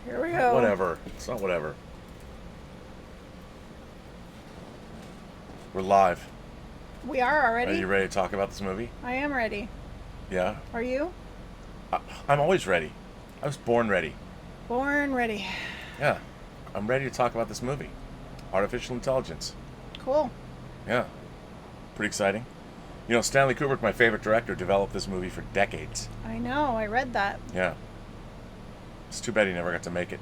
Here we go. Whatever. It's not whatever. We're live. We are already? Are you ready to talk about this movie? I am ready. Yeah? Are you? I'm always ready. I was born ready. Born ready. Yeah. I'm ready to talk about this movie. Artificial Intelligence. Cool. Yeah. Pretty exciting. You know, Stanley Kubrick, my favorite director, developed this movie for decades. I know. I read that. Yeah. It's too bad he never got to make it.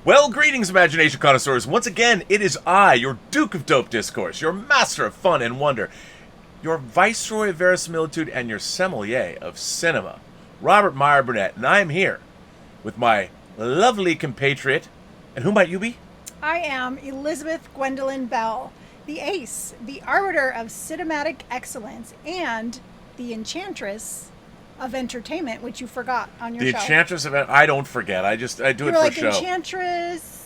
Well, greetings, imagination connoisseurs. Once again, it is I, your Duke of Dope Discourse, your master of fun and wonder, your viceroy of verisimilitude, and your sommelier of cinema, Robert Meyer Burnett, and I am here with my lovely compatriot. And who might you be? I am Elizabeth Gwendolyn Bell, the ace, the arbiter of cinematic excellence, and the enchantress of entertainment, which you forgot on your show. The enchantress of... I don't forget. I do it for like show. enchantress.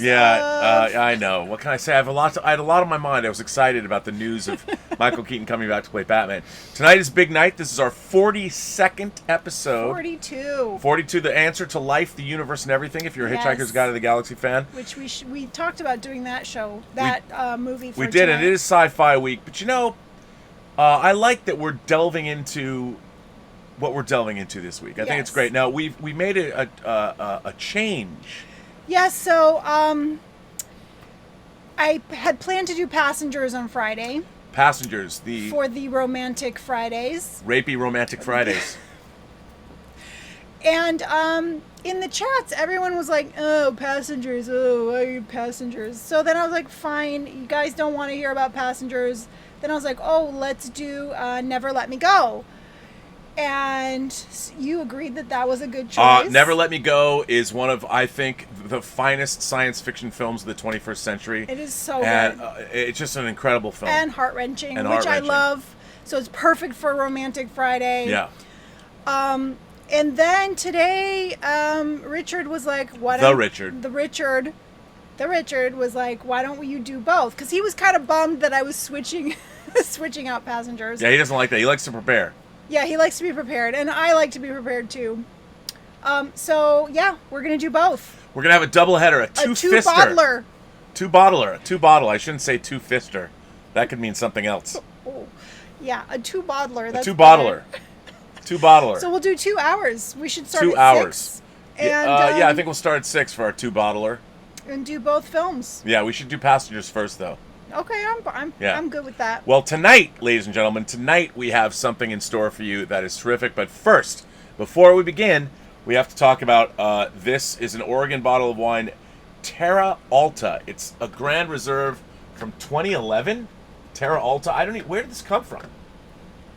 Yeah, I know. What can I say? I had a lot on my mind. I was excited about the news of Michael Keaton coming back to play Batman. Tonight is big night. This is our 42nd episode. 42, the answer to life, the universe, and everything. If you're a Hitchhiker's Guide to the Galaxy fan. Which we talked about doing that show, movie for We did, tonight. and it is Sci-Fi Week. But you know, I like that we're delving into what we're delving into this week. I think it's great. Now, we made a change. Yes, so I had planned to do Passengers on Friday. Passengers, for the Romantic Fridays. Rapey Romantic Fridays. And in the chats, everyone was like, oh, Passengers, oh, why are you Passengers? So then I was like, fine, you guys don't want to hear about Passengers. Then I was like, oh, let's do Never Let Me Go. And you agreed that was a good choice. Never Let Me Go is one of, I think, the finest science fiction films of the 21st century. It is so good. And it's just an incredible film. And heart-wrenching, which I love. So it's perfect for Romantic Friday. Yeah. And then today, Richard was like, The Richard was like, why don't you do both? Because he was kind of bummed that I was switching out Passengers. Yeah, he doesn't like that. He likes to prepare. Yeah, he likes to be prepared, and I like to be prepared too. So yeah, we're gonna do both. We're gonna have a double header, a two-bottler. Two-bottle. I shouldn't say two-fister. That could mean something else. Oh, yeah, a two-bottler. That's two-bottler. Two-bottler. So we'll do 2 hours. We should start 2 at hours. 6. And, yeah, I think we'll start at 6 for our two-bottler. And do both films. Yeah, we should do Passengers first, though. Okay, I'm good with that. Well, tonight, ladies and gentlemen, we have something in store for you that is terrific. But first, before we begin, we have to talk about this is an Oregon bottle of wine, Terra Alta. It's a Grand Reserve from 2011. Terra Alta. I don't know, where did this come from?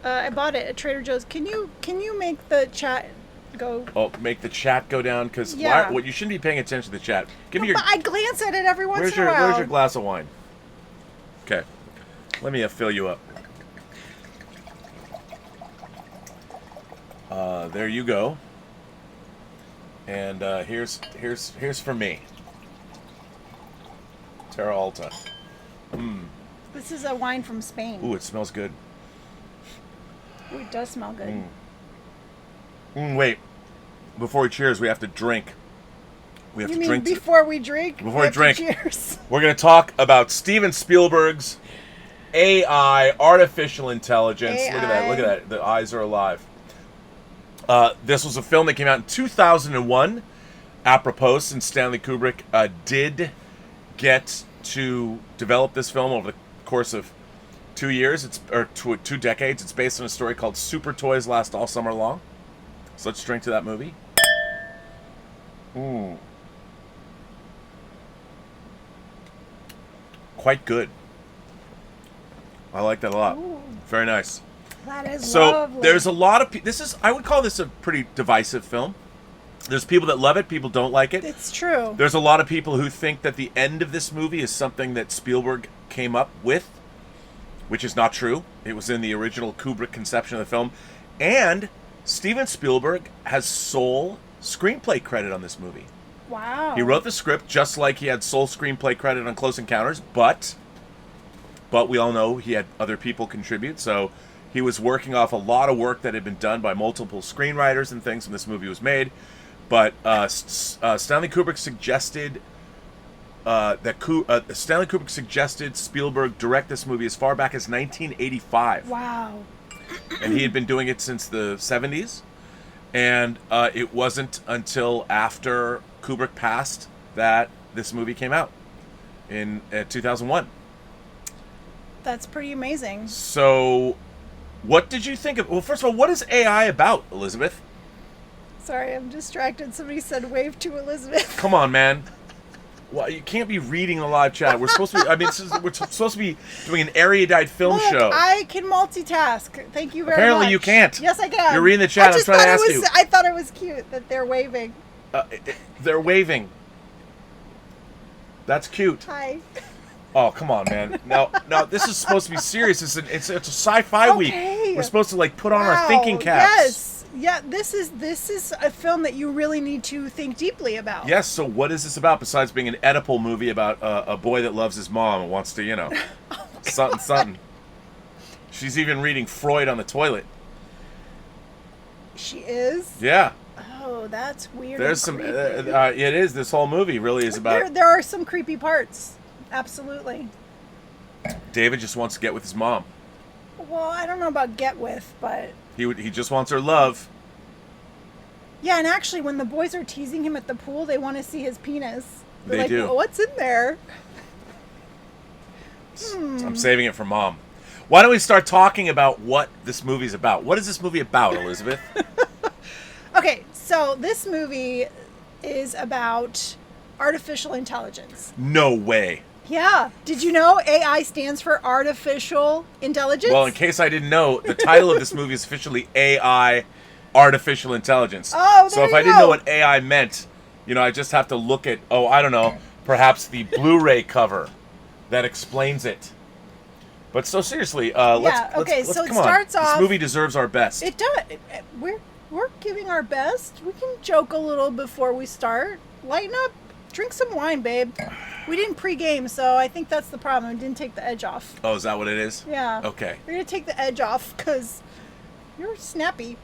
I bought it at Trader Joe's. Can you make the chat go? Oh, make the chat go down? Because you shouldn't be paying attention to the chat. Give me your. But I glance at it every once in a while. Where's your glass of wine? Okay, let me fill you up. There you go. And here's for me. Terra Alta. This is a wine from Spain. Ooh, it smells good. Ooh, it does smell good. Wait. Before we cheers, we have to drink. We drink. Before we drink? Before we drink. Cheers. We're going to talk about Steven Spielberg's AI, artificial intelligence. AI. Look at that. The eyes are alive. This was a film that came out in 2001. Apropos, since Stanley Kubrick did get to develop this film over the course of 2 years, two decades. It's based on a story called Super Toys Last All Summer Long. So let's drink to that movie. Quite good. I like that a lot. Ooh. Very nice. That is lovely. There's a lot of I would call this a pretty divisive film. There's people that love it, people don't like it. It's true. There's a lot of people who think that the end of this movie is something that Spielberg came up with, which is not true. It was in the original Kubrick conception of the film. And Steven Spielberg has sole screenplay credit on this movie. Wow. He wrote the script just like he had sole screenplay credit on Close Encounters, but we all know he had other people contribute, so he was working off a lot of work that had been done by multiple screenwriters and things when this movie was made. But Stanley Kubrick suggested Stanley Kubrick suggested Spielberg direct this movie as far back as 1985. Wow. And he had been doing it since the 70s. And it wasn't until after Kubrick passed that this movie came out in 2001. That's pretty amazing. So, what did you think of... Well, first of all, what is AI about, Elizabeth? Sorry, I'm distracted. Somebody said wave to Elizabeth. Come on, man. Well, you can't be reading the live chat. We're supposed to be... I mean, we're supposed to be doing an erudite film Look, show. I can multitask. Thank you very much. Apparently you can't. Yes, I can. You're reading the chat. I'm trying to ask you. I thought it was cute that they're waving. They're waving. That's cute. Hi. Oh, come on, man. Now, this is supposed to be serious. It's a sci-fi week. We're supposed to like put on our thinking caps. Yes. Yeah, this is a film that you really need to think deeply about. Yes, so what is this about besides being an Oedipal movie about a boy that loves his mom and wants to, something. She's even reading Freud on the toilet. She is? Yeah. Oh, that's weird. There's some it is. This whole movie really is about... There are some creepy parts. Absolutely. David just wants to get with his mom. Well, I don't know about get with, but... He just wants her love. Yeah, and actually, when the boys are teasing him at the pool, they want to see his penis. They're They like, do. Well, what's in there? I'm saving it for Mom. Why don't we start talking about what this movie's about? What is this movie about, Elizabeth? Okay, so this movie is about artificial intelligence. No way. Yeah. Did you know AI stands for artificial intelligence? Well, in case I didn't know, the title of this movie is officially AI, Artificial Intelligence. Oh, so if I didn't know what AI meant, I just have to look at, I don't know, perhaps the Blu-ray cover that explains it. But so seriously, let's it come starts on. off... This movie deserves our best. It does. We're giving our best. We can joke a little before we start. Lighten up. Drink some wine, babe. We didn't pre-game, so I think that's the problem. It didn't take the edge off. Oh, is that what it is? Yeah. Okay. We're going to take the edge off because you're snappy.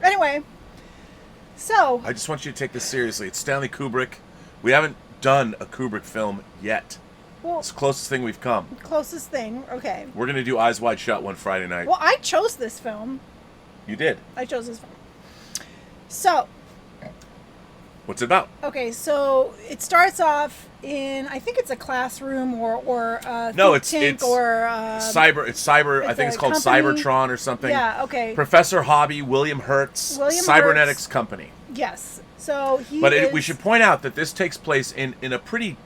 Anyway, so... I just want you to take this seriously. It's Stanley Kubrick. We haven't done a Kubrick film yet. Well, It's the closest thing we've come. closest thing. Okay. We're going to do Eyes Wide Shut one Friday night. Well, I chose this film. You did. I chose this film. So... What's it about? Okay, so it starts off in, I think it's a classroom or No, think tank it's or cyber. It's cyber. I think it's called company. Cybertron or something. Yeah. Okay. Professor Hobby, William Hertz, Cybernetics Company. Yes. So he. But we should point out that this takes place in a pretty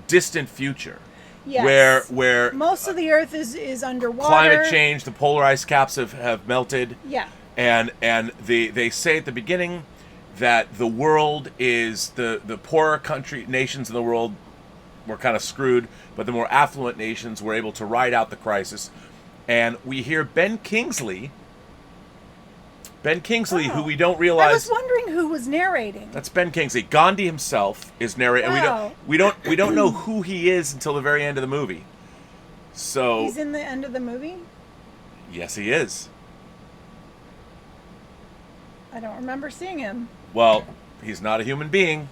distant future. Yes. Where most of the Earth is underwater. Climate change, the polar ice caps have melted. Yeah. And they say at the beginning that the world is the poorer nations in the world were kind of screwed, but the more affluent nations were able to ride out the crisis. And we hear Ben Kingsley, who we don't realize... I was wondering who was narrating. That's Ben Kingsley. Gandhi himself is narrating. Wow. And we don't know who he is until the very end of the movie. So He's in the end of the movie? Yes, he is. I don't remember seeing him. Well, he's not a human being.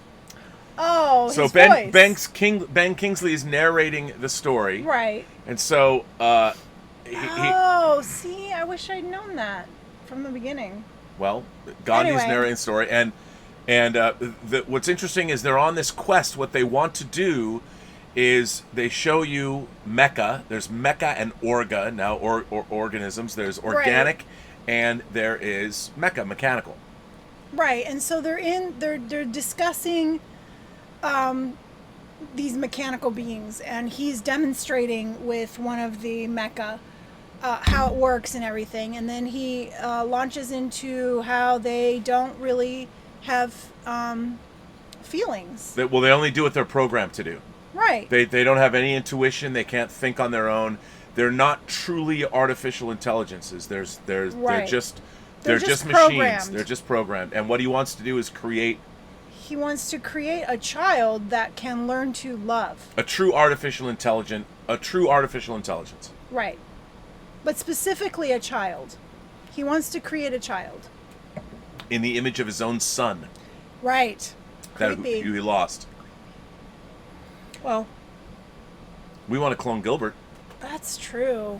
Oh, so his Ben voice. Ben Kingsley is narrating the story, Right. and so see, I wish I'd known that from the beginning. Well, Gandhi's Anyway. narrating the story, and what's interesting is they're on this quest. What they want to do is they show you mecha. There's mecha and orga now, or organisms. There's organic, and there is mecha, mechanical. Right, and so they're discussing these mechanical beings, and he's demonstrating with one of the mecha how it works and everything, and then he launches into how they don't really have feelings. They only do what they're programmed to do. Right. They don't have any intuition. They can't think on their own. They're not truly artificial intelligences. They're just machines. Programmed. They're just programmed. And what he wants to do is create. He wants to create a child that can learn to love. A true artificial intelligence. Right. But specifically a child. He wants to create a child. In the image of his own son. Right. That Creepy. he lost. Well, We want to clone Gilbert. that's true.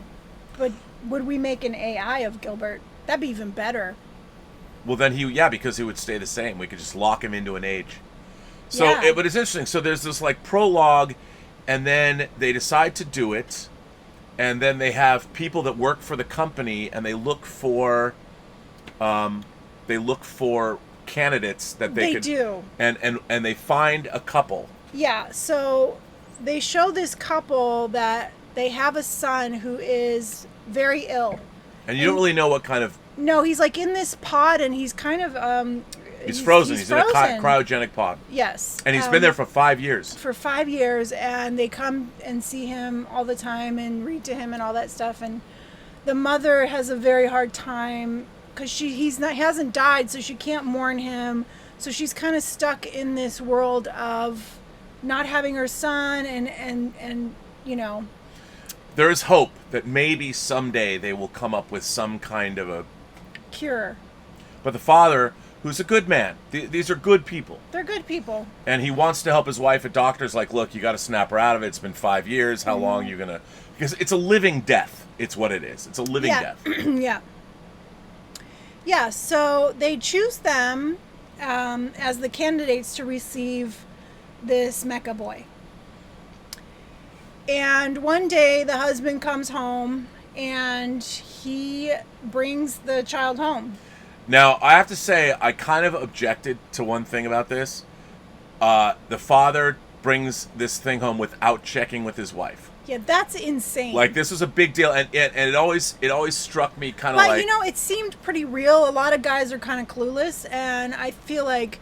But would we make an AI of Gilbert? That'd be even better. Well, then because he would stay the same. We could just lock him into an age. So, Yeah. but it's interesting. So there's this like prologue, and then they decide to do it, and then they have people that work for the company, and they look for candidates that they could do. and they find a couple. Yeah, so they show this couple that they have a son who is very ill. And you don't really know what kind of... No, he's like in this pod and he's kind of He's frozen. He's in a cryogenic pod. Yes. And he's been there for 5 years. For 5 years, and they come and see him all the time and read to him and all that stuff. And the mother has a very hard time because he hasn't died, so she can't mourn him. So she's kind of stuck in this world of not having her son, and you know. There is hope that maybe someday they will come up with some kind of a cure. But the father, who's a good man, these are good people. They're good people. And he wants to help his wife. A doctor's like, look, you got to snap her out of it. It's been 5 years. How long are you going to... Because it's a living death. It's what it is. It's a living death. Yeah. Yeah, so they choose them as the candidates to receive this mecha boy. And one day the husband comes home and he brings the child home. Now, I have to say, I kind of objected to one thing about this. The father brings this thing home without checking with his wife. Yeah, that's insane. Like, this was a big deal, and it always struck me kind of like... But, you know, it seemed pretty real. A lot of guys are kind of clueless, and I feel like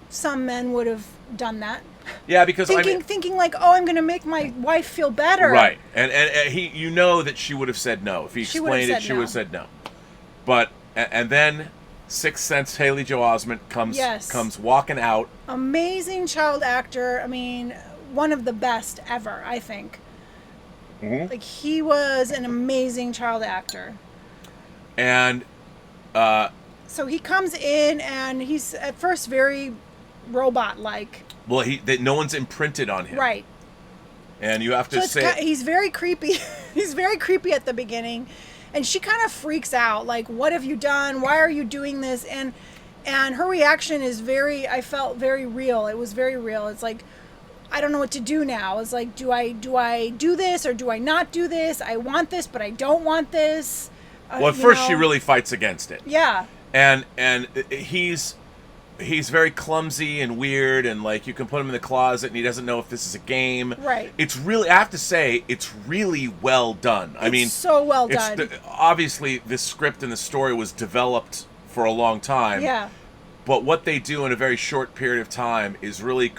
some men would have done that. Yeah, because thinking like, oh, I'm going to make my wife feel better. Right, and he, you know that she would have said no. If he explained it, she would have said no. But, and then Sixth Sense Haley Joel Osment comes walking out. Amazing child actor. I mean, one of the best ever, I think. Mm-hmm. Like, he was an amazing child actor. And so he comes in and he's at first very robot-like. Well, no one's imprinted on him. Right. And you have to he's very creepy. He's very creepy at the beginning. And she kind of freaks out. Like, what have you done? Why are you doing this? And her reaction is I felt very real. It was very real. It's like, I don't know what to do now. It's like, do I do this or do I not do this? I want this, but I don't want this. Well, at first she really fights against it. Yeah. And he's very clumsy and weird, and like you can put him in the closet and he doesn't know if this is a game. Right. It's really, I have to say, it's really well done. I mean, so well done. Obviously, this script and the story was developed for a long time. Yeah. But what they do in a very short period of time is really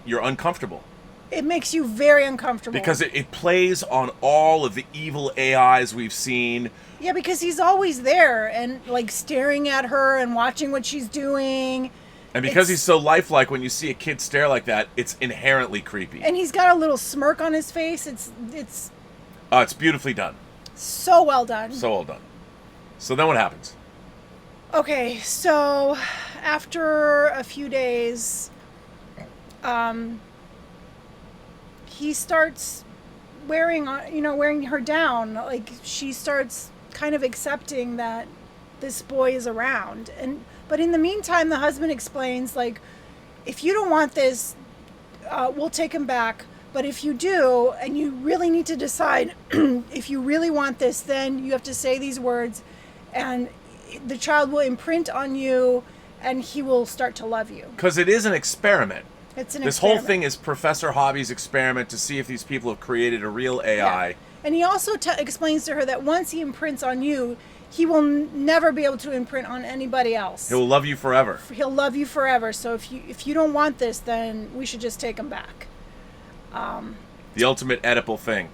you're uncomfortable. It makes you very uncomfortable. Because it plays on all of the evil AIs we've seen. Yeah, because he's always there and like staring at her and watching what she's doing. And because he's so lifelike, when you see a kid stare like that, it's inherently creepy. And he's got a little smirk on his face. It's beautifully done. So well done. So well done. So then what happens? Okay, so after a few days, he starts wearing her down. Like, she starts kind of accepting that this boy is around. But in the meantime, the husband explains, like, if you don't want this, we'll take him back. But if you do, and you really need to decide if you really want this, then you have to say these words, and the child will imprint on you, and he will start to love you. Because it is an experiment. It's an experiment. This whole thing is Professor Hobby's experiment to see if these people have created a real AI. Yeah. And he also explains to her that once he imprints on you, he will never be able to imprint on anybody else. He'll love you forever. He'll love you forever. So if you don't want this, then we should just take him back. The ultimate Oedipal thing.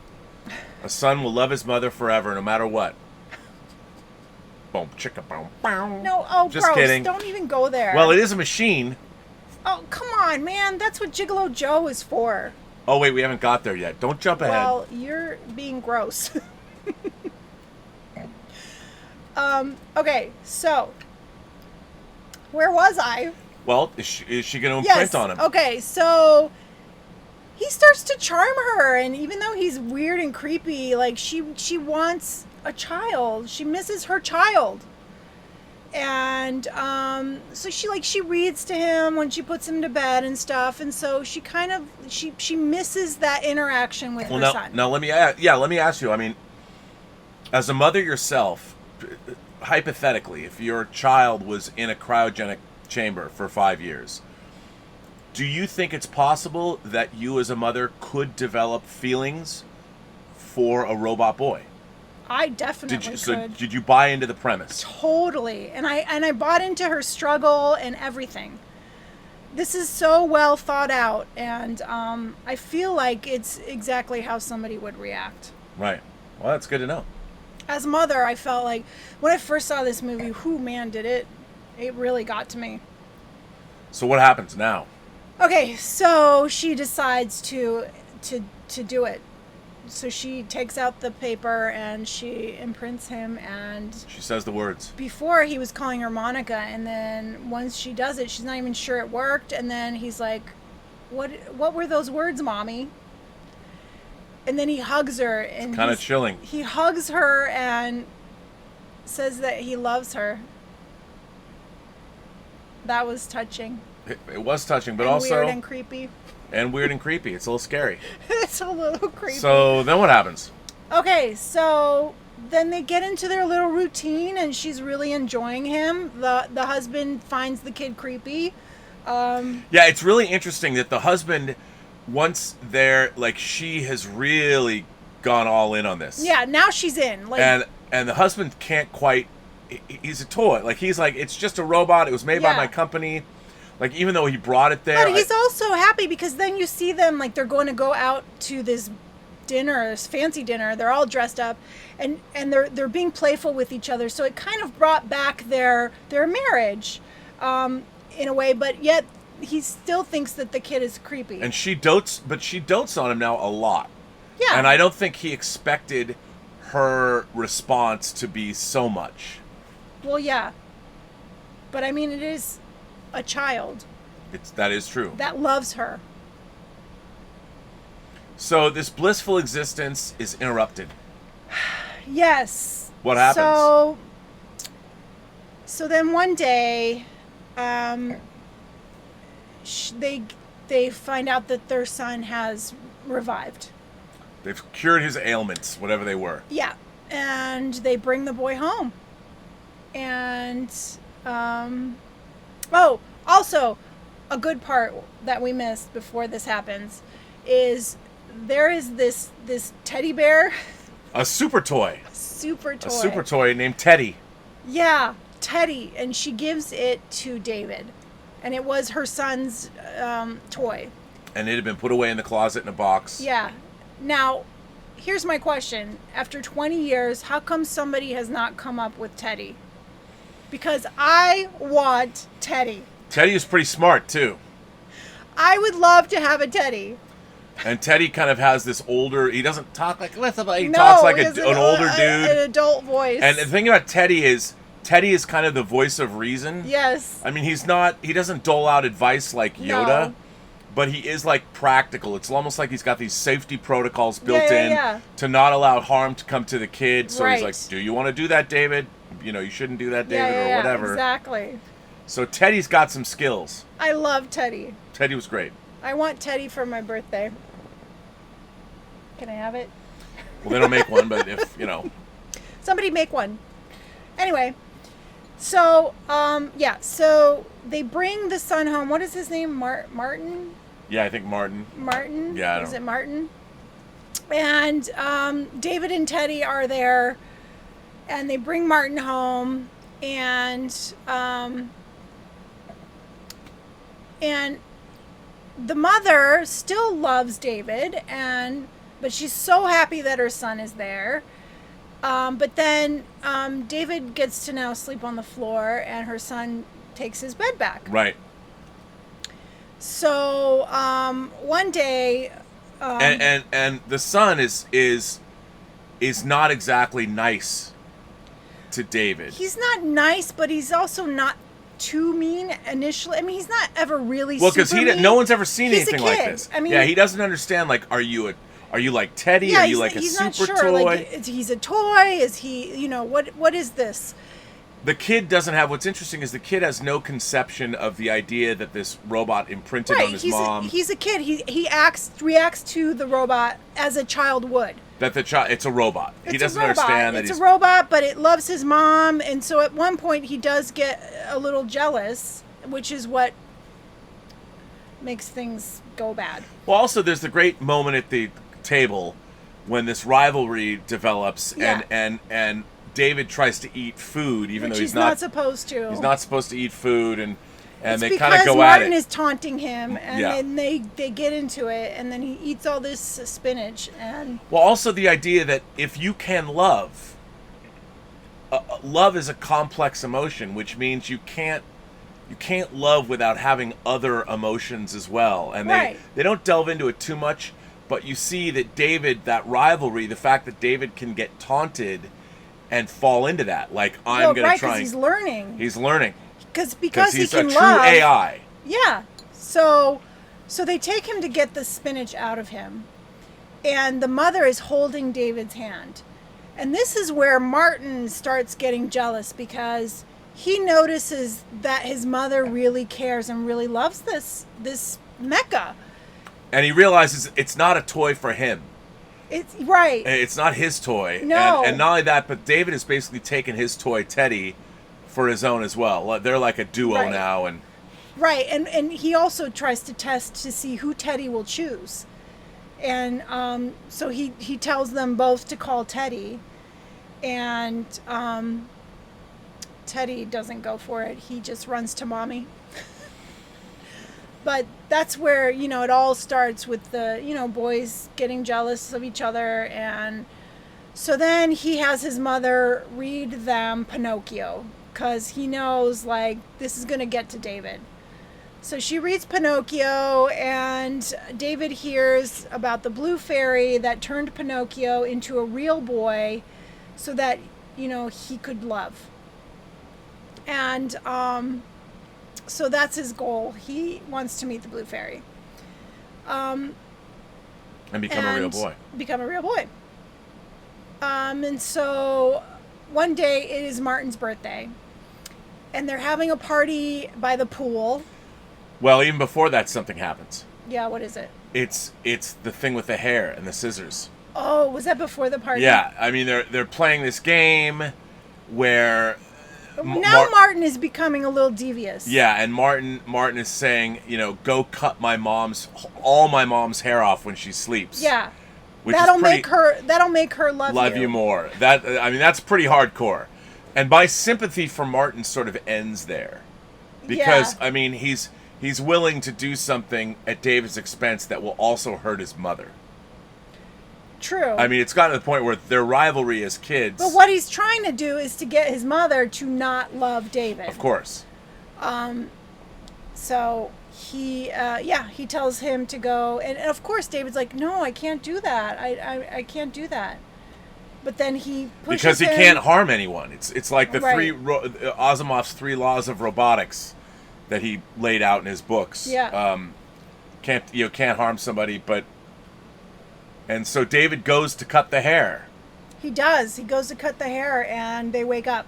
A son will love his mother forever, no matter what. Boom, chicka, boom, boom. No, just gross. Kidding. Don't even go there. Well, it is a machine. Oh, come on, man. That's what Gigolo Joe is for. Oh, wait, we haven't got there yet. Don't jump ahead. Well, you're being gross. Okay, so where was I? Well, is she going to Yes. imprint on him? Okay, so he starts to charm her, and even though he's weird and creepy, like she wants a child. She misses her child. And so she reads to him when she puts him to bed and stuff, and so she kind of she misses that interaction with her son. Now let me ask you. I mean, as a mother yourself, hypothetically, if your child was in a cryogenic chamber for 5 years, do you think it's possible that you as a mother could develop feelings for a robot boy? I definitely could. So did you buy into the premise? Totally. And I bought into her struggle and everything. This is so well thought out, and I feel like it's exactly how somebody would react. Right. Well, that's good to know. As a mother, I felt like when I first saw this movie, it really got to me. So what happens now? Okay, so she decides to do it. So she takes out the paper and she imprints him, and She says the words. before he was calling her Monica, and then once she does it, she's not even sure it worked, and then he's like, what were those words, Mommy? And then he hugs her, and Kind of chilling. he hugs her and says that he loves her. That was touching. It was touching, but and also weird and creepy. weird and creepy. It's a little scary. It's a little creepy. So then what happens? Okay, so then they get into their little routine, and she's really enjoying him. The husband finds the kid creepy. Yeah, it's really interesting that the husband, once there, like, she has really gone all in on this. Yeah, now she's in. Like, and the husband can't quite. He's a toy. Like, he's like, it's just a robot. It was made by Yeah. my company. Like, even though he brought it there. but he's also happy because then you see them, like, they're going to go out to this dinner, this fancy dinner. They're all dressed up, and they're being playful with each other. So it kind of brought back their marriage, in a way. But yet he still thinks that the kid is creepy. And she dotes on him now a lot. Yeah. And I don't think he expected her response to be so much. Well, yeah. But I mean, it is a child That is true. that loves her. So this blissful existence is interrupted. Yes. What happens? So then one day, they find out that their son has revived. They've cured his ailments, whatever they were. Yeah, and they bring the boy home. And also a good part that we missed before this happens is there is this teddy bear. A super toy. Super toy. A super toy named Teddy. Yeah, Teddy, and she gives it to David, and it was her son's toy. And it had been put away in the closet in a box. Yeah. Now, here's my question. After 20 years, how come somebody has not come up with Teddy? Because I want Teddy. Teddy is pretty smart, too. I would love to have a Teddy. And Teddy kind of has this older... He doesn't talk like... He No, talks like he an has older dude. An adult voice. And the thing about Teddy is kind of the voice of reason. Yes. I mean, he doesn't dole out advice like Yoda, No. but he is like practical. It's almost like he's got these safety protocols built Yeah. to not allow harm to come to the kid. So Right. he's like, do you want to do that, David? You shouldn't do that, David, or whatever. Exactly. So Teddy's got some skills. I love Teddy. Teddy was great. I want Teddy for my birthday. Can I have it? Well, they don't make one, but if, Somebody make one. Anyway, so, so they bring the son home. What is his name? Martin? Yeah, I think Martin. Martin? Yeah, I Is don't- it Martin? And David and Teddy are there, and they bring Martin home, and the mother still loves David, but she's so happy that her son is there. But then David gets to now sleep on the floor, and her son takes his bed back. Right. So one day, And the son is not exactly nice to David. he's not nice, but he's also not too mean initially. I mean, he's not ever really Well, because super mean. no one's ever seen He's a anything like kid. this. I mean, yeah, he doesn't understand. Like, are you like Teddy? Yeah, are you like a he's super not sure. toy? Like, he's a toy. Is he? You know, what is this? The kid doesn't have. What's interesting is the kid has no conception of the idea that this robot imprinted on his mom. He's a kid. He reacts to the robot as a child would. That the child, it's a robot. He doesn't a robot. understand that it's he's a robot, but it loves his mom, and so at one point he does get a little jealous, which is what makes things go bad. Well, also there's the great moment at the table when this rivalry develops, and David tries to eat food, even Which though he's not supposed to. He's not supposed to eat food, and it's they kind of go Martin at it. is taunting him, and then they get into it, and then he eats all this spinach. And well, also the idea that if you can love, love is a complex emotion, which means you can't love without having other emotions as well. And they don't delve into it too much, but you see that David, that rivalry, the fact that David can get taunted and fall into that, like I'm going to try. He's learning. He's learning. Because he's he can a true love. AI. Yeah. So they take him to get the spinach out of him, and the mother is holding David's hand, and this is where Martin starts getting jealous because he notices that his mother really cares and really loves this mecha. And he realizes it's not a toy for him. It's right. It's not his toy. No. And not only that, but David has basically taken his toy, Teddy, for his own as well. They're like a duo now. Right. And he also tries to test to see who Teddy will choose. And so he tells them both to call Teddy. And Teddy doesn't go for it. He just runs to mommy. But that's where, it all starts with the, boys getting jealous of each other. And so then he has his mother read them Pinocchio because he knows, like, this is going to get to David. So she reads Pinocchio, and David hears about the blue fairy that turned Pinocchio into a real boy so that, he could love. And, so that's his goal. He wants to meet the blue fairy. And become a real boy. Become a real boy. And so one day it is Martin's birthday. And they're having a party by the pool. Well, even before that, something happens. Yeah, what is it? It's the thing with the hair and the scissors. Oh, was that before the party? Yeah, I mean they're playing this game where now Martin is becoming a little devious. Yeah, and Martin is saying, go cut all my mom's hair off when she sleeps. Yeah. That'll make her love you more. That's pretty hardcore. And my sympathy for Martin sort of ends there. Because he's willing to do something at David's expense that will also hurt his mother. True. It's gotten to the point where their rivalry as kids. But what he's trying to do is to get his mother to not love David. Of course. So he tells him to go, and of course David's like, no, I can't do that. I can't do that. But then he pushes because he him. can't harm anyone. It's like the Asimov's 3 laws of robotics that he laid out in his books. Yeah. Can't harm somebody, but. And so David goes to cut the hair. He does. He goes to cut the hair, and they wake up.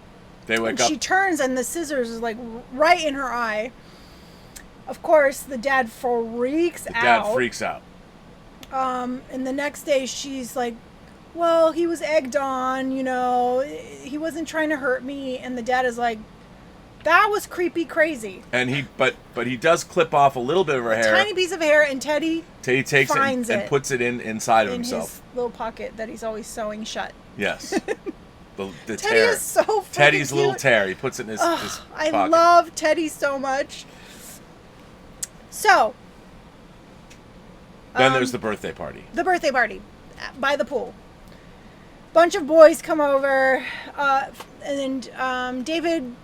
She turns, and the scissors is like right in her eye. Of course, the dad freaks out. And the next day, she's like, "Well, he was egged on. He wasn't trying to hurt me." And the dad is like, "That was creepy, crazy." And he does clip off a little bit of her hair. Tiny piece of hair, and Teddy takes it and puts it inside of himself. His little pocket that he's always sewing shut. Yes. The Teddy tear. is so freaking Teddy's cute. little tear. He puts it in his pocket. I love Teddy so much. So. Then there's the birthday party. The birthday party by the pool. Bunch of boys come over, and David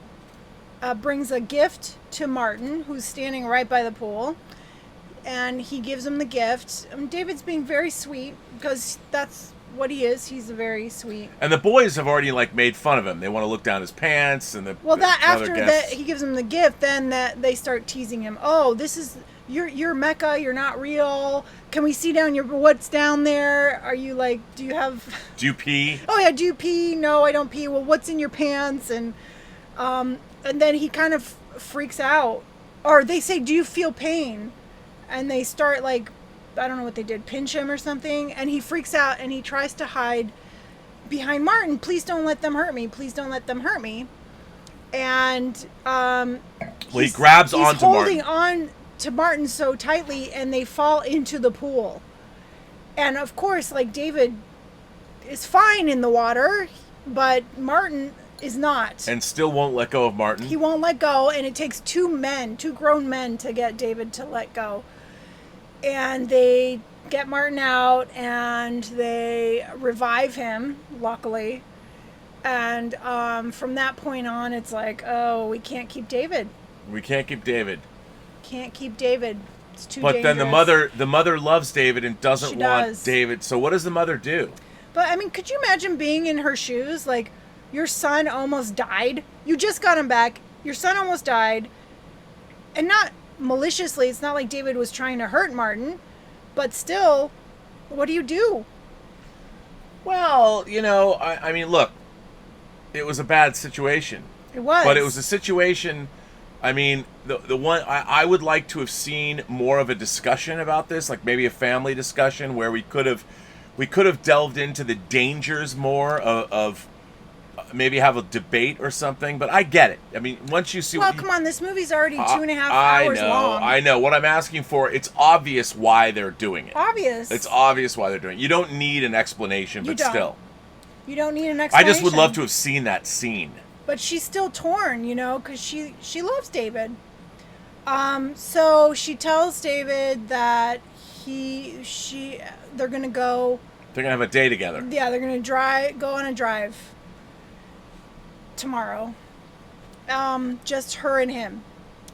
brings a gift to Martin, who's standing right by the pool, and he gives him the gift. David's being very sweet because that's what he is. He's a very sweet. And the boys have already like made fun of him. They want to look down his pants, and well, that other after guests. that he gives him the gift, then that they start teasing him. Oh, this is you're Mecca. You're not real. Can we see down your what's down there? Are you like? Do you have? Do you pee? Oh yeah, do you pee? No, I don't pee. Well, what's in your pants? And then he kind of freaks out, or they say, do you feel pain? And they start like, I don't know what they did, pinch him or something, and he freaks out and he tries to hide behind Martin. Please don't let them hurt me. Please don't let them hurt me. And he grabs onto He's holding Martin. on to Martin so tightly, and they fall into the pool. And of course, like, David is fine in the water, but Martin is not. And still won't let go of Martin. He won't let go, and it takes two grown men to get David to let go. And they get Martin out, and they revive him, luckily. And from that point on, it's like, oh, we can't keep David. We can't keep David. Can't keep David. It's too But dangerous. then the mother loves David and doesn't She want does. David. So what does the mother do? But, I mean, could you imagine being in her shoes? Like, your son almost died. You just got him back. Your son almost died. And not maliciously. It's not like David was trying to hurt Martin. But still, what do you do? Well, I mean, look, it was a bad situation. It was. But it was a situation, I mean, the one, I would like to have seen more of a discussion about this, like maybe a family discussion where we could have delved into the dangers more of maybe have a debate or something, but I get it. I mean, once you see... Well, come on, this movie's already 2.5 hours long. I know. What I'm asking for, it's obvious why they're doing it. Obvious. It's obvious why they're doing it. You don't need an explanation, but still. You don't need an I explanation. just would love to have seen that scene. But she's still torn, because she loves David. So she tells David that they're gonna go. They're gonna have a day together. Yeah, they're gonna go on a drive tomorrow. Just her and him.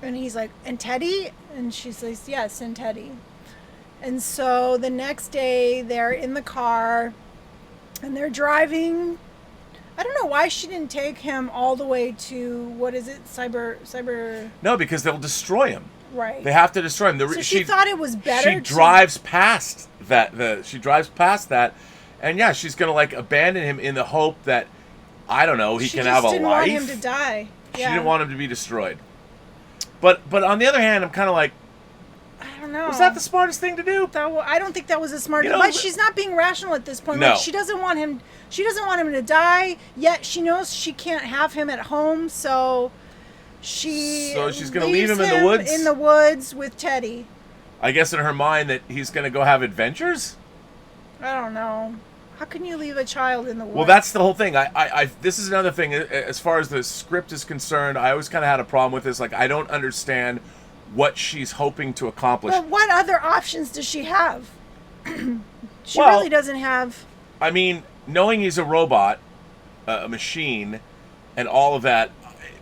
And he's like, and Teddy? And she says, yes, and Teddy. And so the next day they're in the car and they're driving. I don't know why she didn't take him all the way to, what is it, cyber... No, because they'll destroy him. Right. They have to destroy him. So she thought it was better. She drives past that. She drives past that, and yeah, she's gonna like abandon him in the hope that, I don't know, he can have a life. She didn't want him to die. She didn't want him to be destroyed. But on the other hand, I'm kind of like, I don't know. Was that the smartest thing to do? I don't think that was the smartest. You know, but she's not being rational at this point. No. Like, she doesn't want him. She doesn't want him to die. Yet she knows she can't have him at home. So she's gonna leave him in the woods. In the woods with Teddy. I guess in her mind that he's gonna go have adventures. I don't know. How can you leave a child in the woods? Well, that's the whole thing. This is another thing. As far as the script is concerned, I always kind of had a problem with this. Like, I don't understand what she's hoping to accomplish. Well, what other options does she have? She really doesn't have. I mean, knowing he's a robot, a machine, and all of that,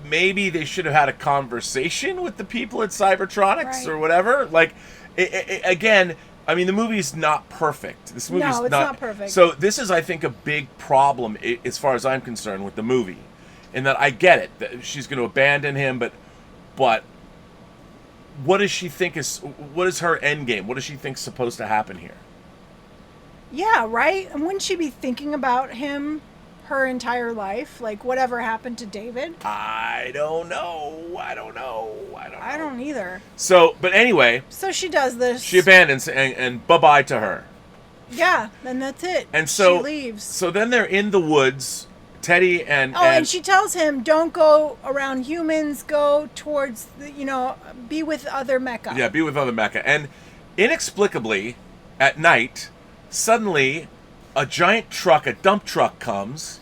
maybe they should have had a conversation with the people at Cybertronics or whatever. Like, again, I mean, the movie's not perfect. This movie's not perfect. So this is, I think, a big problem as far as I'm concerned with the movie, in that I get it that she's going to abandon him, but what does she think what is her end game? What does she think is supposed to happen here? Yeah, right? And wouldn't she be thinking about him her entire life? Like, whatever happened to David? I don't know. I don't either. So, but anyway. So she does this. She abandons and bye-bye to her. Yeah, and that's it. And so she leaves. So then they're in the woods, Teddy and... and she tells him, don't go around humans, go towards, be with other mecha. Yeah, be with other mecha. And inexplicably, at night, suddenly, a giant truck, a dump truck comes.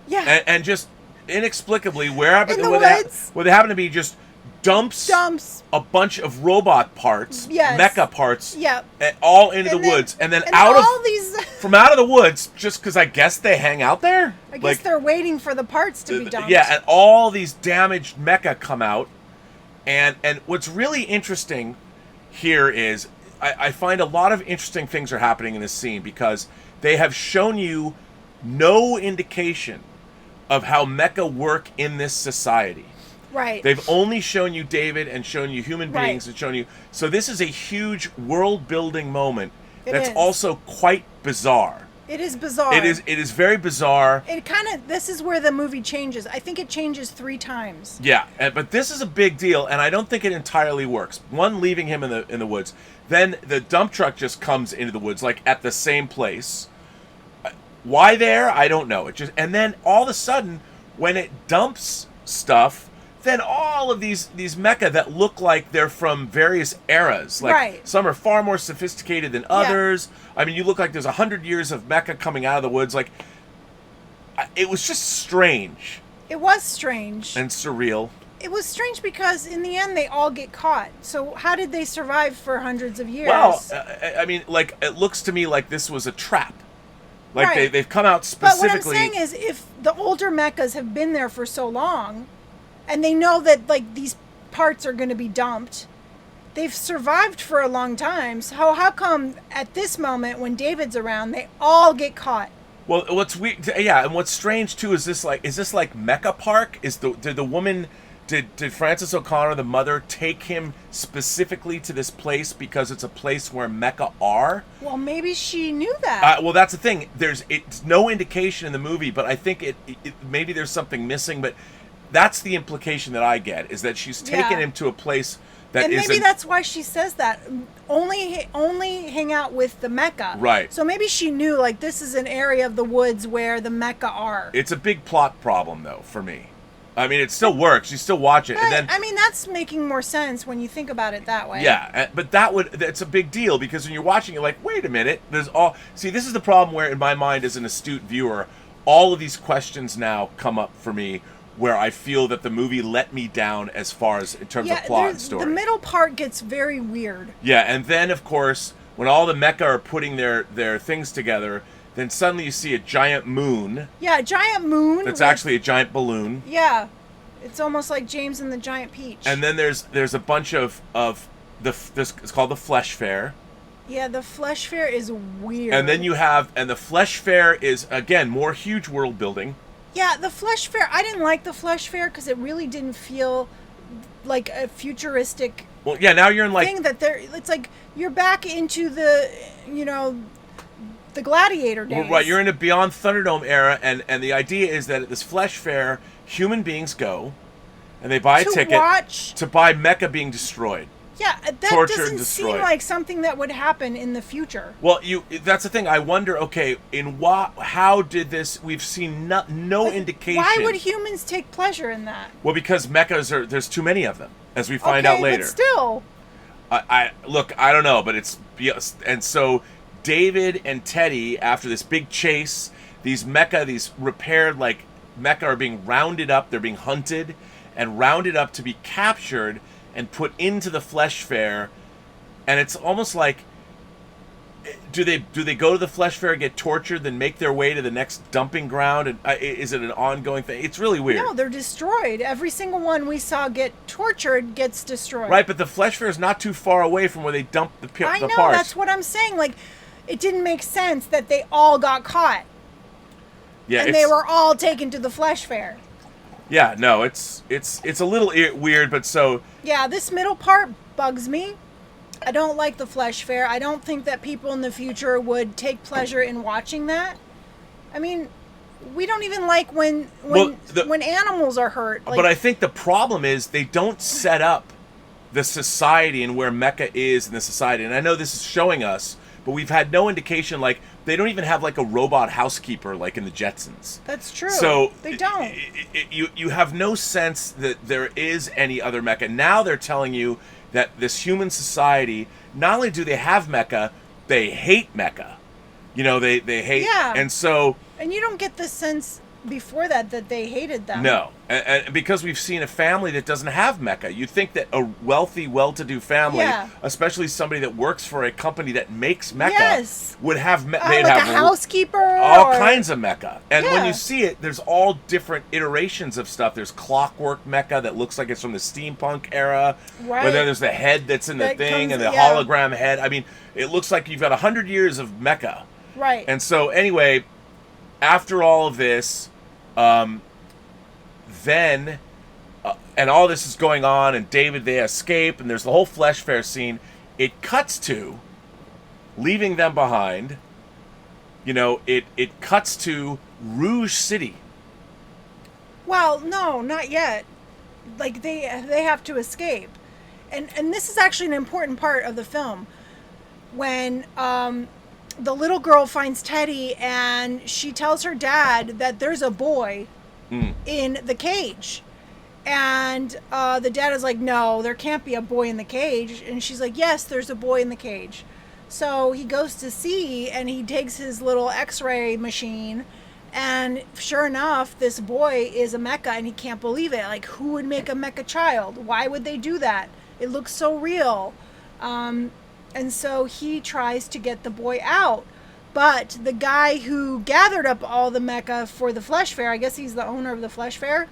Yeah. And just inexplicably, where they happen to be, just dumps a bunch of robot parts, mecha parts, all into the woods. And then from out of the woods, just because I guess they hang out there? I guess they're waiting for the parts to be dumped. Yeah, and all these damaged mecha come out. And what's really interesting here is, I find a lot of interesting things are happening in this scene because they have shown you no indication of how mecha work in this society. Right. They've only shown you David and shown you human beings and shown you. So this is a huge world building moment that's also quite bizarre. It is bizarre. It is very bizarre. It kind of, this is where the movie changes. I think it changes 3 times. Yeah, but this is a big deal, and I don't think it entirely works. One, leaving him in the woods. Then the dump truck just comes into the woods, like at the same place. Why there? I don't know. It just, and then all of a sudden, when it dumps stuff, then all of these mecha that look like they're from various eras. Like some are far more sophisticated than others. Yeah. I mean, you look like there's 100 years of mecha coming out of the woods. Like, it was just strange. It was strange. And surreal. It was strange because in the end they all get caught. So how did they survive for hundreds of years? Well, I mean, like, it looks to me like this was a trap. Like they've come out specifically. But what I'm saying is, if the older mechas have been there for so long, and they know that like these parts are going to be dumped, they've survived for a long time. So how come at this moment when David's around, they all get caught? Well, what's weird, yeah, and what's strange too is this like Mecha Park? Did the woman? Did Frances O'Connor, the mother, take him specifically to this place because it's a place where mecha are? Well, maybe she knew that. Well, that's the thing. It's no indication in the movie, but I think it maybe there's something missing. But that's the implication that I get, is that she's taken him to a place that and maybe that's why she says that. Only hang out with the mecha. Right. So maybe she knew, like, this is an area of the woods where the mecha are. It's a big plot problem, though, for me. I mean, it still works. You still watch it, and then I mean, that's making more sense when you think about it that way. Yeah, but that's a big deal because when you're watching, you're like, wait a minute. See, this is the problem where, in my mind, as an astute viewer, all of these questions now come up for me, where I feel that the movie let me down as far as in terms of plot and story. The middle part gets very weird. Yeah, and then of course, when all the mecha are putting their things together, then suddenly you see a giant moon. Yeah, a giant moon. That's actually a giant balloon. Yeah, it's almost like James and the Giant Peach. And then there's a bunch of this. It's called the Flesh Fair. Yeah, the Flesh Fair is weird. And then the Flesh Fair is again more huge world building. Yeah, the Flesh Fair. I didn't like the Flesh Fair because it really didn't feel like a futuristic. Well, yeah, now you're in like thing that it's like you're back into the the gladiator days. Right, you're in a Beyond Thunderdome era, and the idea is that at this Flesh Fair, human beings go, and they buy a ticket to buy mecha being destroyed. Yeah, that doesn't seem like something that would happen in the future. Well, that's the thing. I wonder, okay, how did this, we've seen no indication. Why would humans take pleasure in that? Well, because mechas there's too many of them, as we find out later. But still. Look, I don't know, but and so David and Teddy, after this big chase, these repaired like mecha are being rounded up. They're being hunted and rounded up to be captured and put into the Flesh Fair. And it's almost like, do they go to the Flesh Fair and get tortured, then make their way to the next dumping ground? And is it an ongoing thing? It's really weird. No, they're destroyed. Every single one we saw get tortured gets destroyed. Right, but the Flesh Fair is not too far away from where they dump the parts. I know, that's what I'm saying. Like, it didn't make sense that they all got caught. Yeah, and they were all taken to the Flesh Fair. Yeah, no, it's a little weird, but so... Yeah, this middle part bugs me. I don't like the Flesh Fair. I don't think that people in the future would take pleasure in watching that. I mean, we don't even like when animals are hurt. Like, but I think the problem is they don't set up the society and where mecha is in the society. And I know this is showing us, but we've had no indication, like, they don't even have, like, a robot housekeeper like in the Jetsons. That's true. So they don't. You have no sense that there is any other mecha. Now they're telling you that this human society, not only do they have mecha, they hate mecha. You know, they hate... Yeah. And so... And you don't get the sense before that they hated them. No, and because we've seen a family that doesn't have mecha. You'd think that a wealthy, well-to-do family, especially somebody that works for a company that makes mecha, would have they'd like have a housekeeper, all kinds of mecha. And when you see it, there's all different iterations of stuff. There's clockwork mecha that looks like it's from the steampunk era, right? But then there's the head that's in the thing, and the hologram head. I mean, it looks like you've got 100 years of mecha, right? And so anyway, after all of this. Then, and all this is going on, and David, they escape, and there's the whole flesh fair scene. It cuts to, leaving them behind, it cuts to Rouge City. Well, no, not yet. Like, they have to escape. And this is actually an important part of the film. When, the little girl finds Teddy and she tells her dad that there's a boy in the cage. And the dad is like, no, there can't be a boy in the cage. And she's like, yes, there's a boy in the cage. So he goes to see, and he takes his little x-ray machine. And sure enough, this boy is a mecha, and he can't believe it. Like, who would make a mecha child? Why would they do that? It looks so real. And so he tries to get the boy out. But the guy who gathered up all the mecha for the flesh fair, I guess he's the owner of the flesh fair,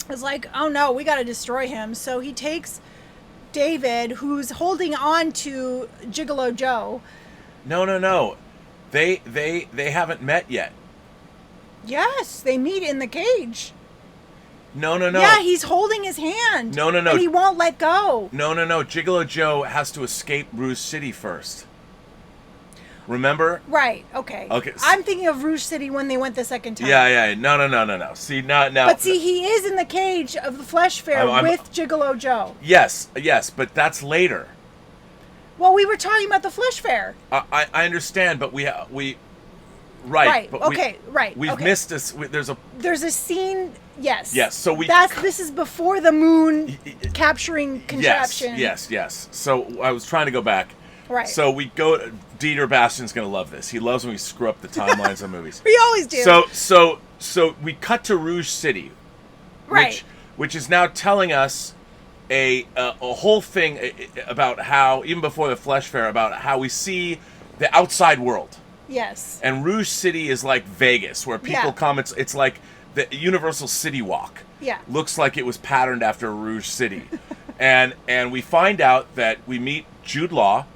is like, oh no, we got to destroy him. So he takes David, who's holding on to Gigolo Joe. No. They haven't met yet. Yes, they meet in the cage. No. Yeah, he's holding his hand. No. And he won't let go. No. Gigolo Joe has to escape Rouge City first. Remember? Right, okay. Okay. I'm thinking of Rouge City when they went the second time. Yeah. No. See, now. But see, he is in the cage of the flesh fair with Gigolo Joe. Yes, but that's later. Well, we were talking about the flesh fair. I understand, but we Right. But okay. Right. We've missed this. There's a scene. Yes. Yes. So this is before the moon capturing contraption. Yes. So I was trying to go back. Right. So we go. Dieter Bastian's gonna love this. He loves when we screw up the timelines of movies. We always do. So we cut to Rouge City. Right. Which is now telling us a whole thing about how, even before the flesh fair, about how we see the outside world. Yes. And Rouge City is like Vegas, where people come. It's like the Universal City Walk. Yeah. Looks like it was patterned after Rouge City. and we find out that we meet Jude Law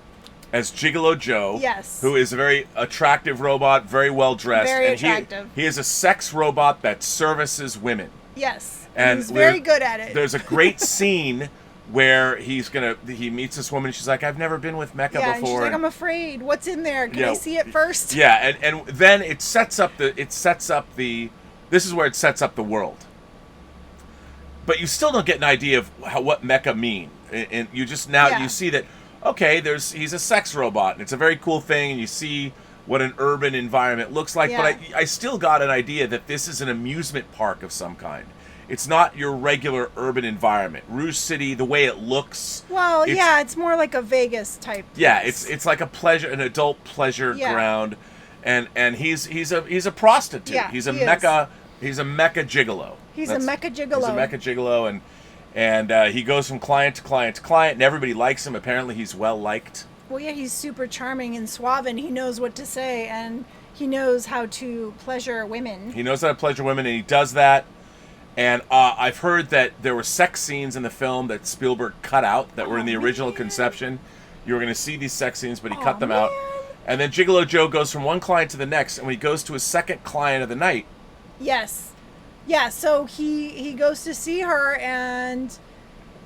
as Gigolo Joe. Yes. Who is a very attractive robot, very well dressed. Very attractive. He is a sex robot that services women. Yes. And he's very good at it. There's a great scene where he meets this woman. She's like, I've never been with mecha before. And she's like, I'm afraid. What's in there? Can I see it first? Yeah, and then it sets up the. This is where it sets up the world. But you still don't get an idea of what mecha mean, and you just you see that he's a sex robot, and it's a very cool thing, and you see what an urban environment looks like. Yeah. But I still got an idea that this is an amusement park of some kind. It's not your regular urban environment. Rouge City, the way it looks. Well, it's more like a Vegas type place. Yeah, it's like an adult pleasure ground, and he's a prostitute. Yeah, he's a mecha gigolo. He's a mecha gigolo, and he goes from client to client to client, and everybody likes him. Apparently, he's well liked. Well, yeah, he's super charming and suave, and he knows what to say, and he knows how to pleasure women. He knows how to pleasure women, and he does that. And I've heard that there were sex scenes in the film that Spielberg cut out that were in the original conception. You were going to see these sex scenes, but he cut them out. And then Gigolo Joe goes from one client to the next, and when he goes to his second client of the night. Yes. Yeah, so he goes to see her, and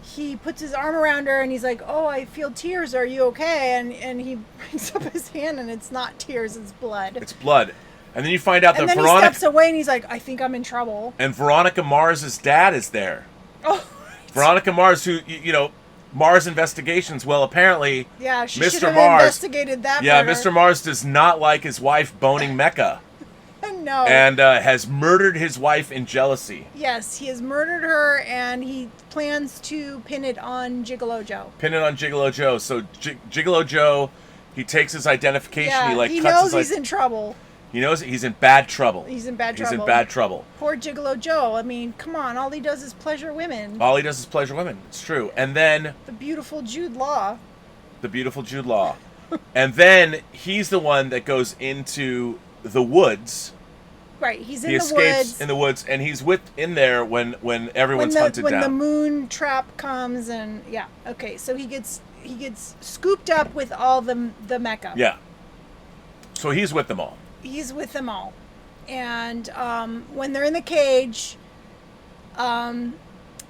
he puts his arm around her, and he's like, oh, I feel tears. Are you okay? And he brings up his hand, and it's not tears, it's blood. It's blood. And then you find out that Veronica... And then he steps away, and he's like, I think I'm in trouble. And Veronica Mars' dad is there. Oh, right. Veronica Mars, who, Mars Investigations, well, apparently... Yeah, she Mr. should have Mars, investigated that Yeah, murder. Mr. Mars does not like his wife boning mecha. No. And has murdered his wife in jealousy. Yes, he has murdered her, and he plans to pin it on Gigolo Joe. So Gigolo Joe, he takes his identification. Yeah, he knows he's in trouble. He knows he's in bad trouble. He's in bad trouble. He's in bad trouble. Poor Gigolo Joe. I mean, come on. All he does is pleasure women. All he does is pleasure women. It's true. And then... The beautiful Jude Law. The beautiful Jude Law. And then he's the one that goes into the woods. Right. He's in he the escapes woods. in the woods, and he's in there when everyone's hunted down. When the moon trap comes, and yeah. Okay, so he gets scooped up with all the mecha. Yeah. So he's with them all. He's with them all. And when they're in the cage,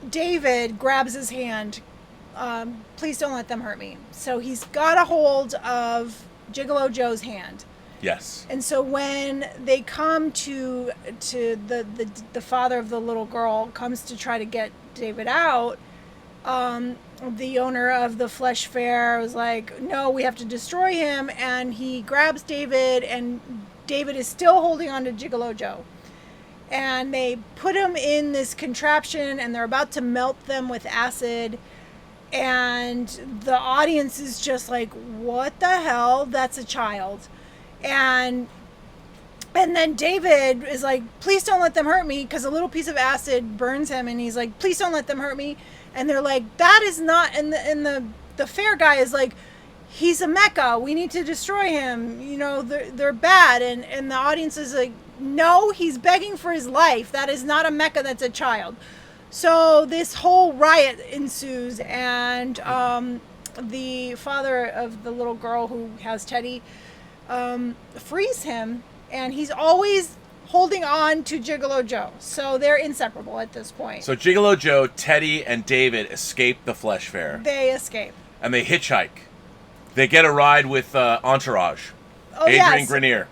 David grabs his hand. Please don't let them hurt me. So he's got a hold of Gigolo Joe's hand. Yes. And so when they come to the father of the little girl comes to try to get David out, the owner of the flesh fair was like, no, we have to destroy him. And he grabs David, and David is still holding on to Gigolo Joe. And they put him in this contraption, and they're about to melt them with acid. And the audience is just like, what the hell? That's a child. And then David is like, please don't let them hurt me, because a little piece of acid burns him, and he's like, please don't let them hurt me. And they're like, that is not, and the fair guy is like, he's a mecha, we need to destroy him, you know, they're bad. And the audience is like, no, he's begging for his life, that is not a mecha, that's a child. So this whole riot ensues, and the father of the little girl who has Teddy frees him, and he's always holding on to Gigolo Joe. So they're inseparable at this point. So Gigolo Joe, Teddy, and David escape the flesh fair. They escape. And they hitchhike. They get a ride with Entourage. Oh, Adrian yes. Grenier.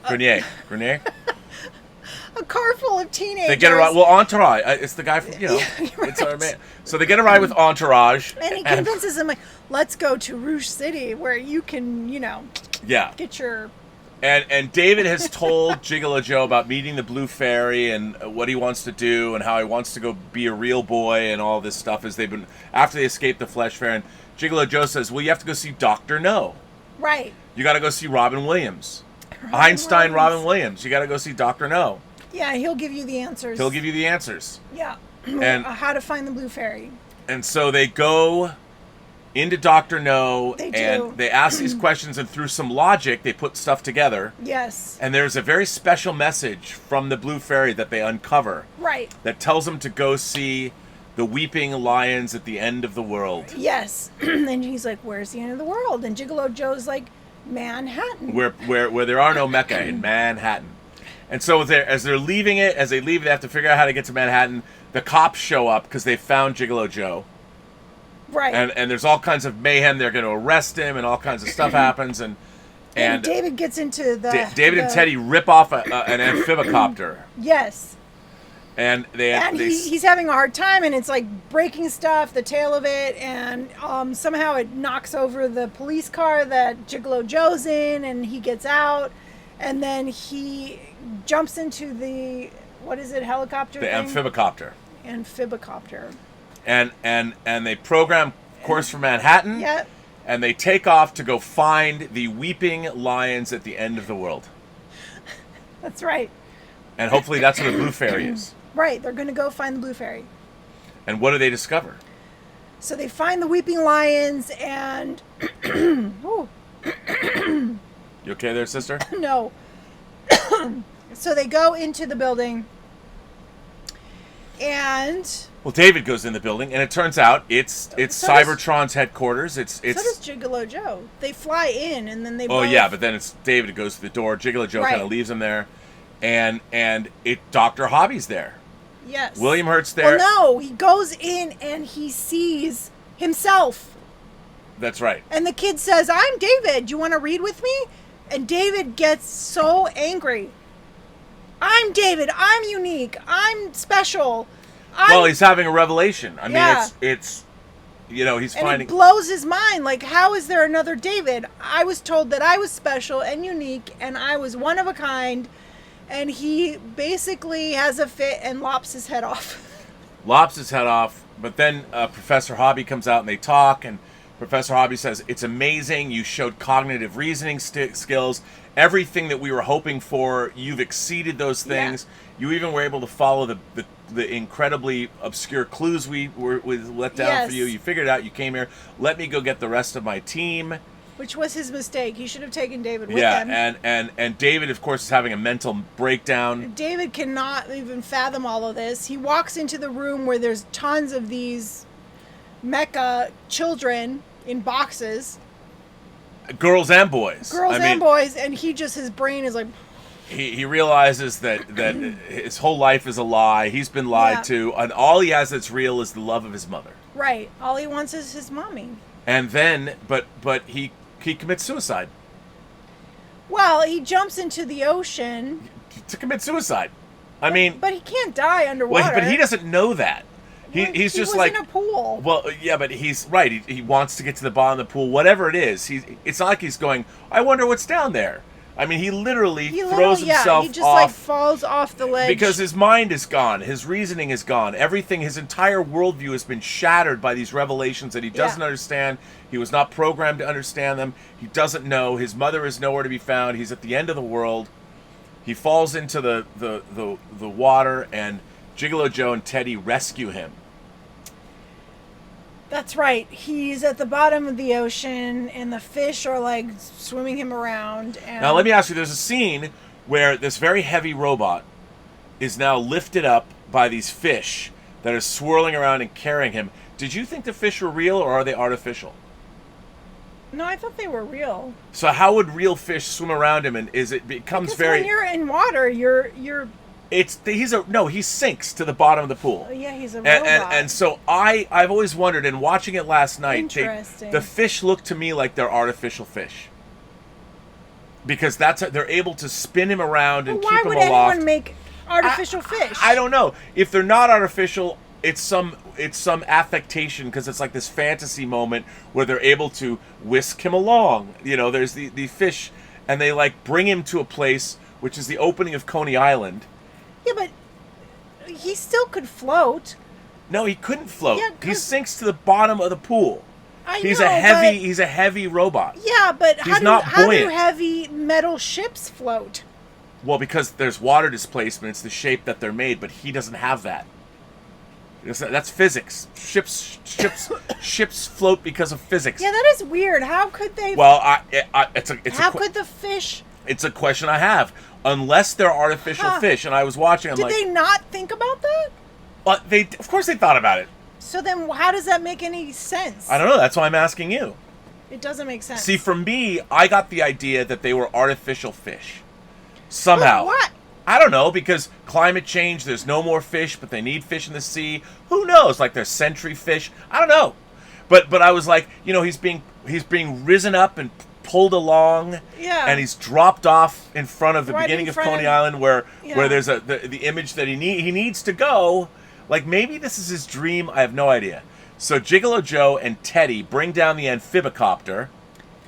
Grenier? A car full of teenagers. They get a ride. Well, Entourage. It's the guy from, you know. Right. It's our man. So they get a ride with Entourage. And he convinces them, like, let's go to Rouge City where you can, you know, get your... And David has told Gigolo Joe about meeting the Blue Fairy and what he wants to do and how he wants to go be a real boy and all this stuff after they escape the flesh fair. And Gigolo Joe says, well, you have to go see Dr. No. Right. You got to go see Robin Williams. Robin Williams. You got to go see Dr. No. Yeah, he'll give you the answers. Yeah. And how to find the Blue Fairy. And so they go into Dr. No, They do. and they ask these questions, and through some logic, they put stuff together. Yes. And there's a very special message from the Blue Fairy that they uncover. Right. That tells them to go see the weeping lions at the end of the world. Yes. And he's like, where's the end of the world? And Gigolo Joe's like, Manhattan. Where there are no Mecca in Manhattan. And so as they leave, they have to figure out how to get to Manhattan. The cops show up because they found Gigolo Joe. Right. And there's all kinds of mayhem. They're going to arrest him, and all kinds of stuff happens. And David gets into David and Teddy rip off an amphibicopter. Yes. And he's having a hard time, and it's like breaking stuff, the tail of it, and somehow it knocks over the police car that Gigolo Joe's in, and he gets out, and then he jumps into the helicopter? The amphibicopter. Amphibicopter. And they program course for Manhattan. Yep. And they take off to go find the weeping lions at the end of the world. That's right. And hopefully that's where the Blue Fairy is. Right, they're going to go find the Blue Fairy. And what do they discover? So they find the weeping lions, and... You okay there, sister? No. So they go into the building, and... Well, David goes in the building, and it turns out it's Cybertron's headquarters. It's so does Gigolo Joe. They fly in, and then they Oh, yeah, but then it's David who goes to the door. Gigolo Joe kind of leaves him there. And Dr. Hobby's there. Yes. William Hurt's there. Well, no, he goes in and he sees himself. That's right. And the kid says, I'm David. You want to read with me? And David gets so angry. I'm David. I'm unique. I'm special. Well, he's having a revelation. I mean, it's he's finding... it blows his mind. Like, how is there another David? I was told that I was special and unique, and I was one of a kind, and he basically has a fit and lops his head off. But then Professor Hobby comes out, and they talk, and Professor Hobby says, it's amazing. You showed cognitive reasoning skills. Everything that we were hoping for, you've exceeded those things. You even were able to follow the incredibly obscure clues we let down for you. You figured it out. You came here. Let me go get the rest of my team. Which was his mistake. He should have taken David with him. Yeah, and David, of course, is having a mental breakdown. David cannot even fathom all of this. He walks into the room where there's tons of these mecha children in boxes. Girls and boys. Boys, and his brain is like... He realizes that his whole life is a lie. He's been lied to, and all he has that's real is the love of his mother. Right. All he wants is his mommy. And then, but he commits suicide. Well, he jumps into the ocean to commit suicide. I mean... But he can't die underwater. Well, but he doesn't know that. He's just like... in a pool. Well, yeah, but he's right. He wants to get to the bottom of the pool, whatever it is. It's not like he's going, I wonder what's down there. I mean, he literally throws himself he just off. Like falls off the ledge. Because his mind is gone. His reasoning is gone. Everything, his entire worldview has been shattered by these revelations that he doesn't understand. He was not programmed to understand them. He doesn't know. His mother is nowhere to be found. He's at the end of the world. He falls into the water, and Gigolo Joe and Teddy rescue him. That's right. He's at the bottom of the ocean, and the fish are like swimming him around. And... Now, let me ask you, there's a scene where this very heavy robot is now lifted up by these fish that are swirling around and carrying him. Did you think the fish were real, or are they artificial? No, I thought they were real. So how would real fish swim around him, and it becomes because very... when you're in water, you're... He sinks to the bottom of the pool. Yeah, he's a robot. And so I've always wondered, and watching it last night, the fish look to me like they're artificial fish. Because they're able to spin him around and keep him aloft. Why would anyone make artificial fish? I don't know. If they're not artificial, it's some affectation, because it's like this fantasy moment where they're able to whisk him along. You know, there's the fish, and they like bring him to a place, which is the opening of Coney Island. Yeah, but he still could float. No, he couldn't float. Yeah, he sinks to the bottom of the pool. He's a heavy robot. Yeah, but how do heavy metal ships float? Well, because there's water displacement. It's the shape that they're made, but he doesn't have that. That's physics. Ships float because of physics. Yeah, that is weird. How could they? Well, could the fish? It's a question I have. Unless they're artificial fish, and I was watching, Did they not think about that? Of course they thought about it. So then how does that make any sense? I don't know. That's why I'm asking you. It doesn't make sense. See, for me, I got the idea that they were artificial fish. Somehow. But what? I don't know, because climate change, there's no more fish, but they need fish in the sea. Who knows? Like, there's century fish. I don't know. But I was like, he's being risen up and pulled along, and he's dropped off in front of the beginning of Coney Island, where there's the image that he needs to go. Like, maybe this is his dream. I have no idea. So Gigolo Joe and Teddy bring down the amphibicopter.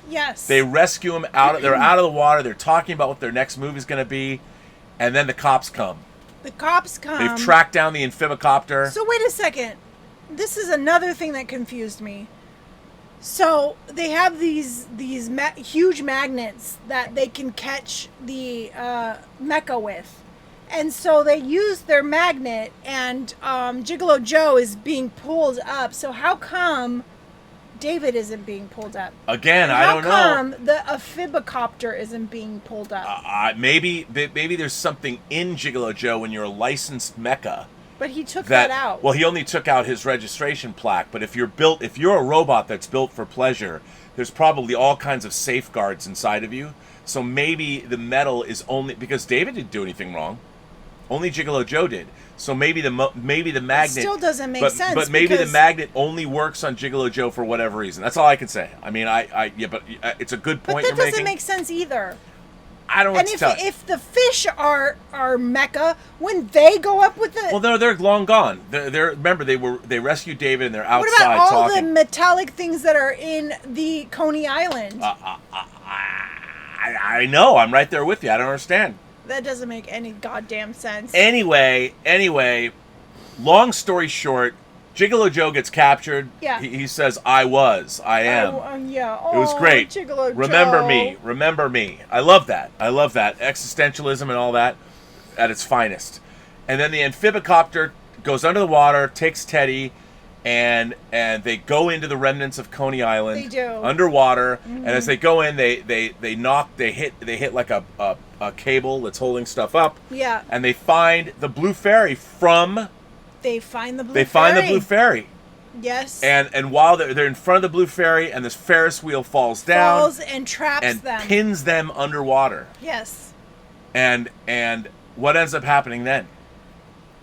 Yes. They rescue him out. They're out of the water. They're talking about what their next move is going to be, and then the cops come. The cops come. They've tracked down the amphibicopter. So wait a second. This is another thing that confused me. So they have these huge magnets that they can catch the mecha with. And so they use their magnet, and Gigolo Joe is being pulled up. So how come David isn't being pulled up? Again, I don't know. How come the amphibicopter isn't being pulled up? Maybe there's something in Gigolo Joe when you're a licensed mecha. But he took that out. Well, he only took out his registration plaque. But if you're a robot that's built for pleasure, there's probably all kinds of safeguards inside of you. So maybe the metal is only because David didn't do anything wrong. Only Gigolo Joe did. So maybe the magnet still doesn't make sense. But maybe the magnet only works on Gigolo Joe for whatever reason. That's all I can say. I mean, but it's a good point. But that doesn't make sense either. I don't know what to tell you. If the fish are mecha, when they go up with the... Well, they're long gone. Remember, they rescued David, and they're outside talking. What about all talking. the metallic things that are in the Coney Island? I know. I'm right there with you. I don't understand. That doesn't make any goddamn sense. Anyway, long story short, Gigolo Joe gets captured. Yeah. He says, I am. Yeah. It was great. Gigolo Remember Joe. me. Remember me. I love that. Existentialism and all that at its finest. And then the amphibicopter goes under the water, takes Teddy, and they go into the remnants of Coney Island. They do. Underwater. And as they go in, they hit like a cable that's holding stuff up. Yeah. And they find the Blue Fairy from... They find the Blue Fairy. Find the Blue Fairy. Yes. And while they're in front of the Blue Fairy, and this Ferris wheel falls down. Falls and traps and them. Pins them underwater. Yes. And what ends up happening then?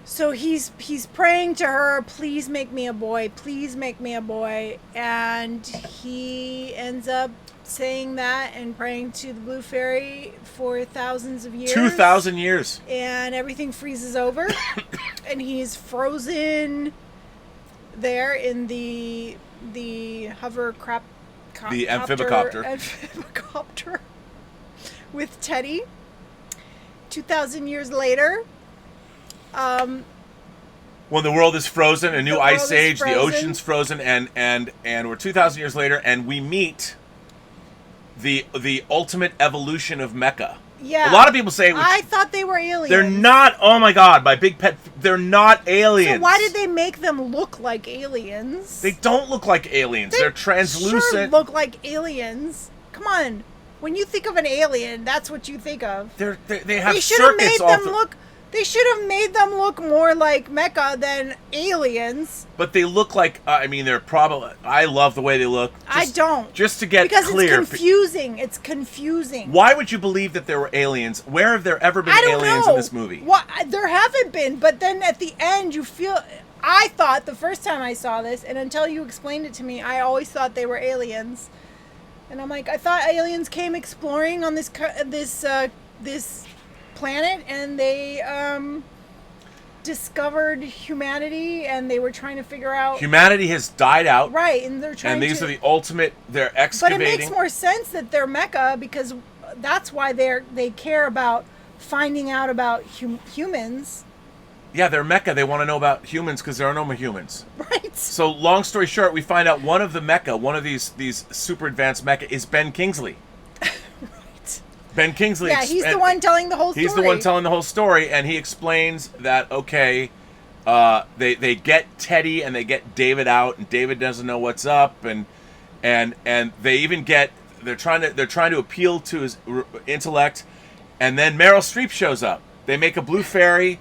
So he's praying to her, please make me a boy, please make me a boy. And he ends up saying that and praying to the Blue Fairy for thousands of years. 2,000 years. And everything freezes over. And he's frozen there in the hovercraft. The amphibicopter. Amphibicopter with Teddy. 2,000 years later. When the world is frozen, a new ice age, the frozen. ocean's frozen, and we're 2,000 years later, and we meet the ultimate evolution of mecha. Yeah. A lot of people say I thought they were aliens. they're not. Oh my God, my big pet. They're not aliens. So why did they make them look like aliens? They don't look like aliens. They're translucent. Sure look like aliens. Come on. When you think of an alien, that's what you think of. They have They should have made circuits off them look. They should have made them look more like mecha than aliens. But they look like. I mean, they're probably. I love the way they look. I don't. Just to get because clear. It's confusing. It's confusing. Why would you believe that there were aliens? Where have there ever been aliens in this movie? Well, there haven't been, but then at the end you feel... I thought the first time I saw this, and until you explained it to me, I always thought they were aliens. And I'm like, I thought aliens came exploring on this planet, and they discovered humanity, and they were trying to figure out... Humanity has died out. Right, and they're trying to... And these are the ultimate... They're excavating... But it makes more sense that they're mecha, because that's why they care about finding out about humans. Yeah, they're mecha. They want to know about humans because there are no more humans. Right. So, long story short, we find out one of the mecha, one of these super advanced mecha, is Ben Kingsley. Right. Ben Kingsley. Yeah, he's the one telling the whole story. He's the one telling the whole story, and he explains that they get Teddy and they get David out, and David doesn't know what's up, and they even they're trying to appeal to his intellect, and then Meryl Streep shows up. They make a Blue Fairy.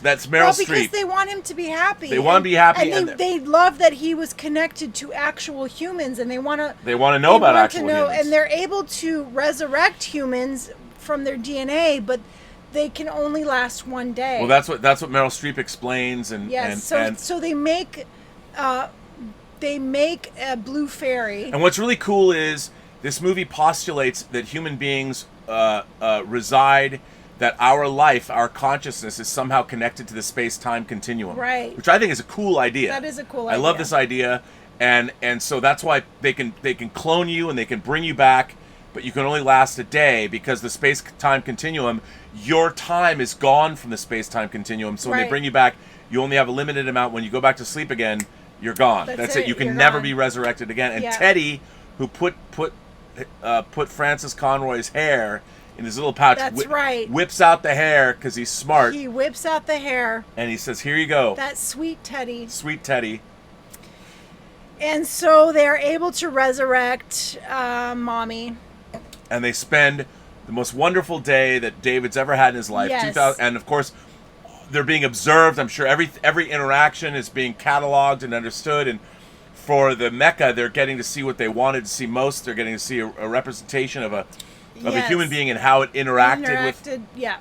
That's Meryl Streep. Because they want him to be happy. They want him to be happy, and they love that he was connected to actual humans, and they want to. They want to know about actual humans, and they're able to resurrect humans from their DNA, but they can only last one day. Well, that's what Meryl Streep explains, and yes. So they make a Blue Fairy. And what's really cool is this movie postulates that human beings reside. That our life, our consciousness, is somehow connected to the space-time continuum. Right. Which I think is a cool idea. That is a cool idea. I love this idea, and so that's why they can clone you and they can bring you back, but you can only last a day because the space-time continuum, your time is gone from the space-time continuum. So when they bring you back, you only have a limited amount. When you go back to sleep again, you're gone. That's it. You can never be resurrected again. And Teddy, who put Francis Conroy's hair in his little pouch, whips out the hair because he's smart. He whips out the hair. And he says, here you go. That sweet Teddy. Sweet Teddy. And so they're able to resurrect Mommy. And they spend the most wonderful day that David's ever had in his life. Yes. And of course, they're being observed. I'm sure every interaction is being cataloged and understood. And for the mecha, they're getting to see what they wanted to see most. They're getting to see a representation of a human being and how it interacted with... Yeah.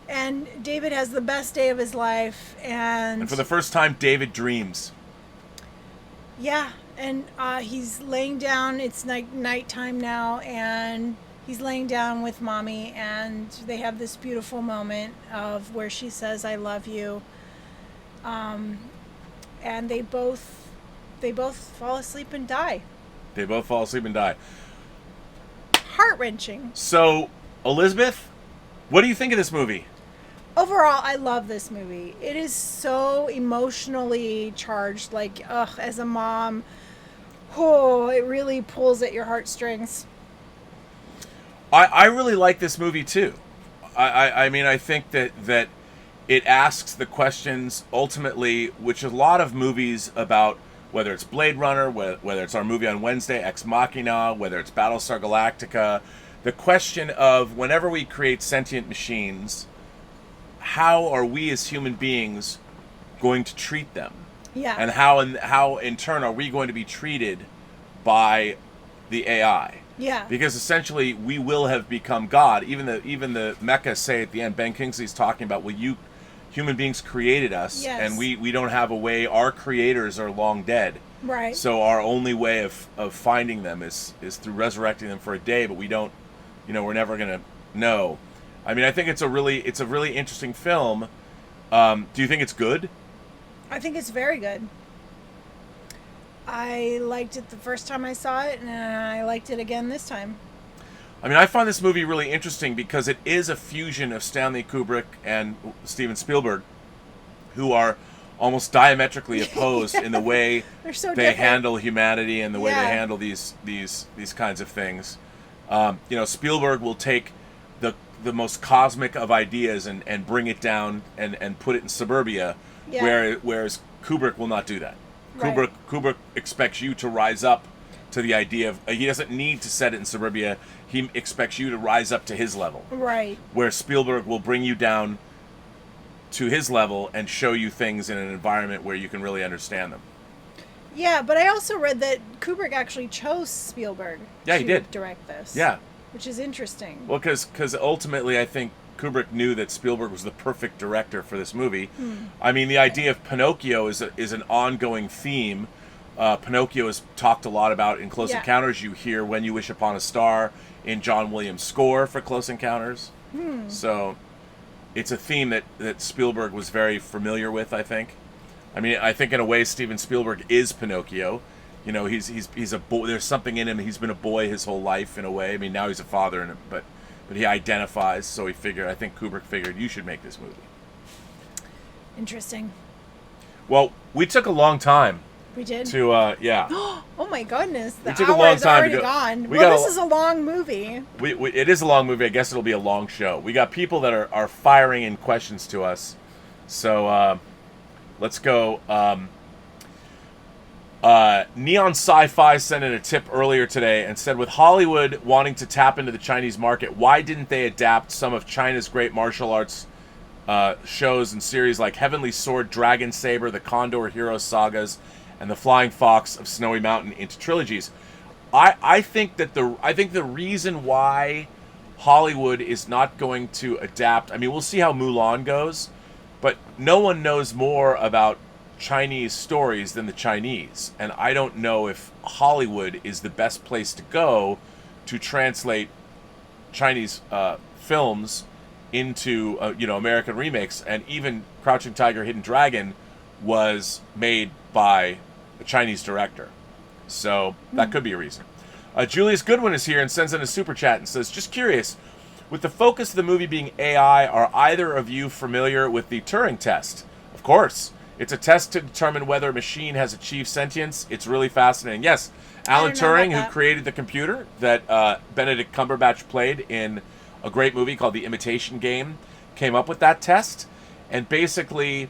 And David has the best day of his life, and for the first time, David dreams. Yeah, and he's laying down. It's nighttime now, and he's laying down with Mommy, and they have this beautiful moment of where she says, "I love you," and they both fall asleep and die. They both fall asleep and die. Heart-wrenching. So, Elizabeth, what do you think of this movie? Overall, I love this movie. It is so emotionally charged. Like, as a mom, oh, it really pulls at your heartstrings. I really like this movie too. I mean, I think that it asks the questions ultimately, which a lot of movies about, whether it's Blade Runner, whether it's our movie on Wednesday, Ex Machina, whether it's Battlestar Galactica, the question of whenever we create sentient machines, how are we as human beings going to treat them? Yeah. And how in turn are we going to be treated by the AI? Yeah. Because essentially we will have become God. Even the Mecha say at the end, Ben Kingsley's talking about, well, you human beings created us, yes. and we don't have a way. Our creators are long dead. Right. So our only way of finding them is through resurrecting them for a day, but we don't, we're never gonna know. I mean, I think it's a really interesting film. Do you think it's good? I think it's very good. I liked it the first time I saw it, and I liked it again this time. I mean, I find this movie really interesting because it is a fusion of Stanley Kubrick and Steven Spielberg, who are almost diametrically opposed in the way so they handle humanity and the way they handle these kinds of things. Spielberg will take the most cosmic of ideas and bring it down and put it in suburbia, whereas Kubrick will not do that. Right. Kubrick expects you to rise up to the idea of, he doesn't need to set it in suburbia, he expects you to rise up to his level. Right. Where Spielberg will bring you down to his level and show you things in an environment where you can really understand them. Yeah, but I also read that Kubrick actually chose Spielberg he did direct this. Yeah. Which is interesting. Well, because ultimately I think Kubrick knew that Spielberg was the perfect director for this movie. I mean, the idea of Pinocchio is an ongoing theme. Pinocchio is talked a lot about in Close Encounters. You hear When You Wish Upon a Star in John Williams' score for Close Encounters. So it's a theme that Spielberg was very familiar with, I think. I mean, I think in a way Steven Spielberg is Pinocchio. He's a boy. There's something in him. He's been a boy his whole life in a way. I mean, now he's a father, but he identifies. So I think Kubrick figured, you should make this movie. Interesting. Well, we took a long time. We did? To, Oh my goodness. The took a hour long is time already to go. gone. This is a long movie. It is a long movie. I guess it'll be a long show. We got people that are firing in questions to us. So let's go. Neon Sci-Fi sent in a tip earlier today and said, with Hollywood wanting to tap into the Chinese market, why didn't they adapt some of China's great martial arts shows and series like Heavenly Sword, Dragon Saber, the Condor Hero sagas, and the Flying Fox of Snowy Mountain into trilogies? I think the reason why Hollywood is not going to adapt, I mean, we'll see how Mulan goes, but no one knows more about Chinese stories than the Chinese, and I don't know if Hollywood is the best place to go to translate Chinese films into American remakes. And even Crouching Tiger, Hidden Dragon was made by a Chinese director, so that could be a reason. Julius Goodwin is here and sends in a super chat and says, just curious, with the focus of the movie being AI, are either of you familiar with the Turing test? Of course. It's a test to determine whether a machine has achieved sentience. It's really fascinating. Yes, Alan Turing, who created the computer that Benedict Cumberbatch played in a great movie called The Imitation Game, came up with that test. And basically,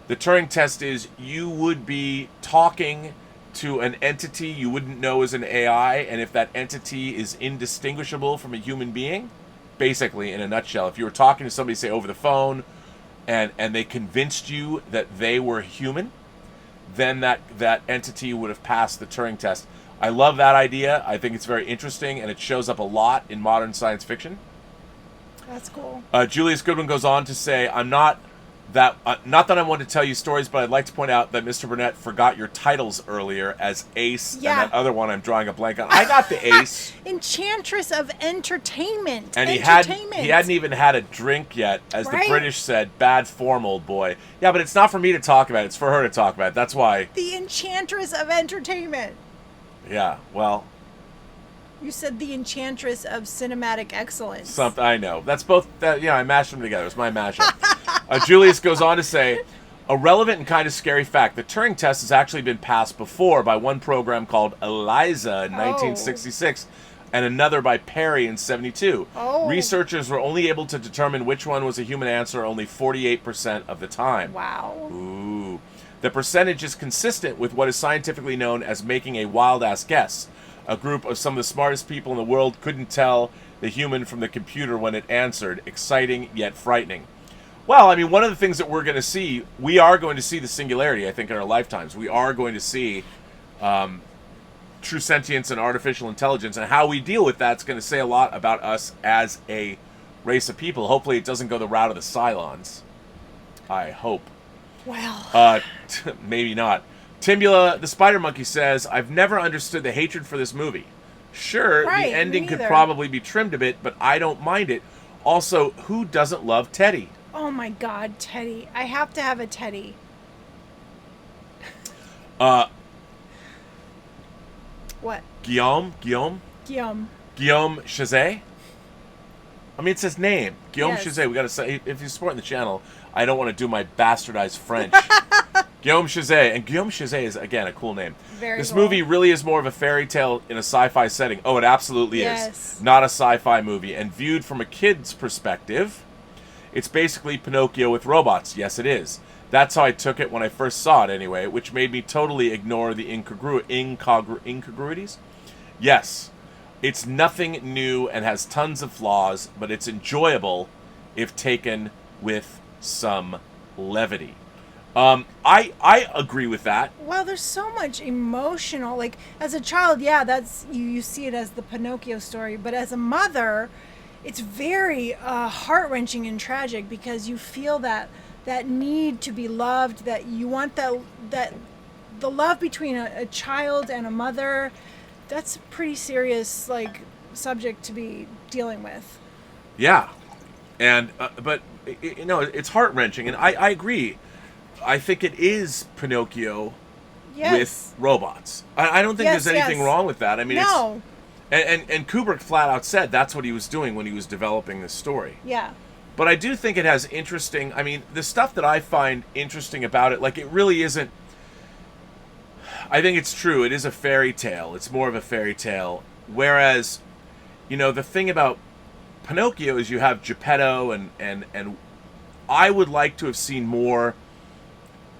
the Turing test is you would be talking to an entity you wouldn't know is an AI, and if that entity is indistinguishable from a human being, basically, in a nutshell, if you were talking to somebody, say, over the phone, and they convinced you that they were human, then that entity would have passed the Turing test. I love that idea. I think it's very interesting, and it shows up a lot in modern science fiction. That's cool. Julius Goodwin goes on to say, not that I want to tell you stories, but I'd like to point out that Mr. Burnett forgot your titles earlier as Ace, and that other one I'm drawing a blank on. I got the Ace. Enchantress of Entertainment. And he hadn't even had a drink yet, as the British said. Bad form, old boy. Yeah, but it's not for me to talk about it. It's for her to talk about it. That's why. The Enchantress of Entertainment. Yeah, well. You said the Enchantress of Cinematic Excellence. Something I know. That's both. I mashed them together. It's my mashup. Julius goes on to say, a relevant and kind of scary fact, the Turing test has actually been passed before by one program called ELIZA in 1966 and another by Perry in 72. Oh. Researchers were only able to determine which one was a human answer only 48% of the time. Wow. Ooh. The percentage is consistent with what is scientifically known as making a wild-ass guess. A group of some of the smartest people in the world couldn't tell the human from the computer when it answered. Exciting yet frightening. Well, I mean, one of the things that we're going to see, we are going to see the singularity, I think, in our lifetimes. We are going to see true sentience and artificial intelligence, and how we deal with that's going to say a lot about us as a race of people. Hopefully it doesn't go the route of the Cylons. I hope. Well. Maybe not. Timbula, the Spider Monkey, says, I've never understood the hatred for this movie. Sure, Right, the ending me could either. probably be trimmed a bit, but I don't mind it. Also, who doesn't love Teddy? Oh my God, Teddy. I have to have a Teddy. What? Guillaume Guillaume. Chazet? I mean, it's his name. Guillaume Yes. Chazet. We gotta say, if you're supporting the channel, I don't want to do my bastardized French. Guillaume Chazet. And Guillaume Chazet is, again, a cool name. Very This cool. movie really is more of a fairy tale in a sci-fi setting. Oh, it absolutely Yes. is. Not a sci-fi movie. And viewed from a kid's perspective, it's basically Pinocchio with robots. Yes, it is. That's how I took it when I first saw it, anyway, which made me totally ignore the incongruities. Yes, it's nothing new and has tons of flaws, but it's enjoyable if taken with some levity. I agree with that. Well, there's so much emotional. Like, as a child, yeah, that's you see it as the Pinocchio story. But as a mother, it's very heart-wrenching and tragic, because you feel that need to be loved, that you want that the love between a child and a mother. That's a pretty serious, like, subject to be dealing with. Yeah, and but you know, it's heart-wrenching, and I agree. I think it is Pinocchio Yes. with robots. I don't think Yes, there's anything yes. wrong with that. I mean, No. and Kubrick flat out said that's what he was doing when he was developing this story. Yeah. But I do think it has interesting, I mean, the stuff that I find interesting about it, like, it really isn't, I think it's true, it is a fairy tale. It's more of a fairy tale. Whereas, you know, the thing about Pinocchio is you have Geppetto, and I would like to have seen more.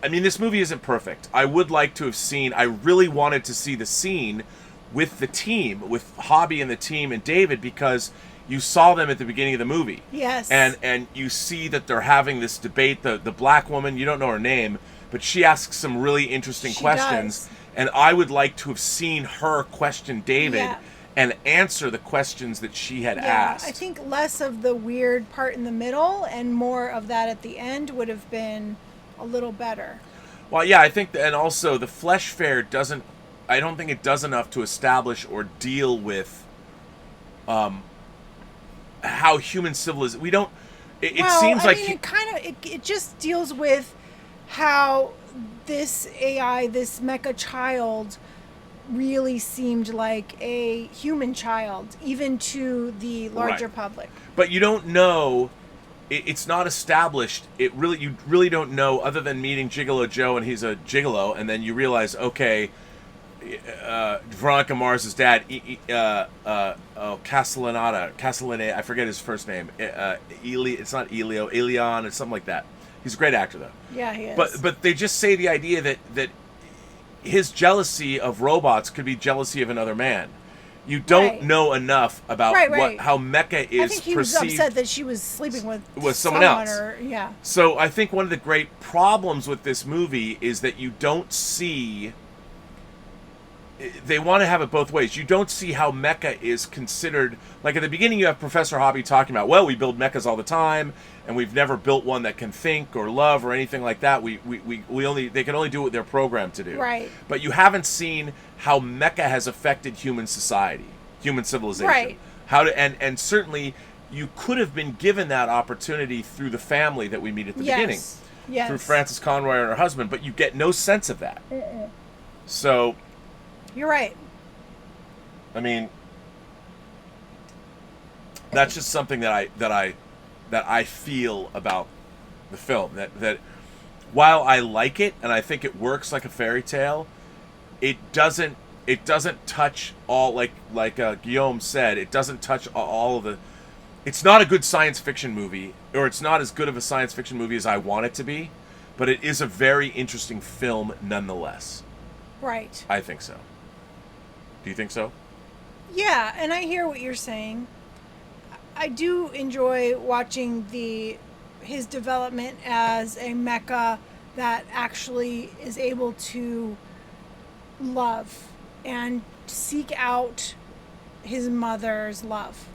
I mean, this movie isn't perfect. I would like to have seen, I really wanted to see the scene with the team, with Hobby and the team and David, because you saw them at the beginning of the movie. Yes. And you see that they're having this debate. The black woman, you don't know her name, but she asks some really interesting She questions. does. And I would like to have seen her question David Yeah. and answer the questions that she had Yeah, asked. I think less of the weird part in the middle and more of that at the end would have been a little better. Well, yeah, I think, and also the flesh fair doesn't, I don't think it does enough to establish or deal with how human civilization, we don't, it seems like... it kind of, it just deals with how this AI, this mecha child, really seemed like a human child, even to the larger Right. public. But you don't know, it's not established. You really don't know, other than meeting Gigolo Joe and he's a gigolo, and then you realize, okay, Veronica Mars's dad, Castellaneta, I forget his first name. It's not Elio, Elion, it's something like that. He's a great actor, though. Yeah, he is. But they just say the idea that his jealousy of robots could be jealousy of another man. You don't Right. know enough about Right. how mecha is I think he was perceived. upset that she was sleeping with someone else. Or, yeah. So I think one of the great problems with this movie is that you don't see... They want to have it both ways. You don't see how mecha is considered... Like, at the beginning you have Professor Hobby talking about, well, we build mechas all the time, and we've never built one that can think or love or anything like that. They can only do what they're programmed to do. Right. But you haven't seen how mecha has affected human society, human civilization. Right. And certainly you could have been given that opportunity through the family that we meet at the beginning. Yes. Through Frances Conroy and her husband, but you get no sense of that. So, You're right. I mean, that's just something that I feel about the film. That while I like it and I think it works like a fairy tale, it doesn't touch all, like Guillaume said, it doesn't touch all of the. It's not a good science fiction movie, or it's not as good of a science fiction movie as I want it to be, but it is a very interesting film nonetheless. Right. I think so. Do you think so? Yeah, and I hear what you're saying. I do enjoy watching his development as a mecha that actually is able to love and seek out his mother's love.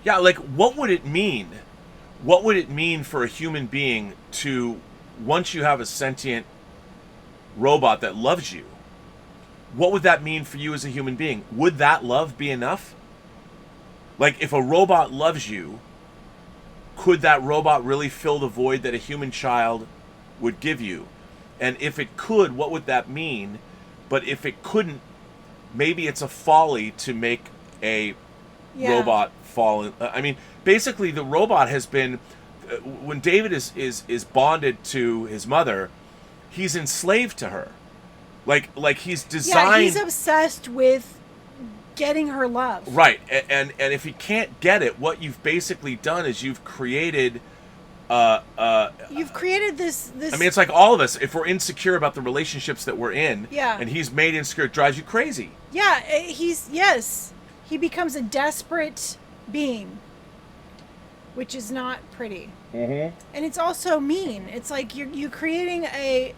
Yeah, like, what would it mean? What would it mean for a human being to, once you have a sentient robot that loves you, what would that mean for you as a human being? Would that love be enough? Like, if a robot loves you, could that robot really fill the void that a human child would give you? And if it could, what would that mean? But if it couldn't, maybe it's a folly to make a robot fall in. I mean, basically, the robot has been, when David is bonded to his mother, he's enslaved to her. Like he's designed. Yeah, he's obsessed with getting her love. Right, and if he can't get it, what you've basically done is you've created. You've created this. I mean, it's like all of us. If we're insecure about the relationships that we're in, yeah, and he's made insecure, it drives you crazy. Yeah, he becomes a desperate being, which is not pretty. Mm-hmm. And it's also mean. It's like you're creating a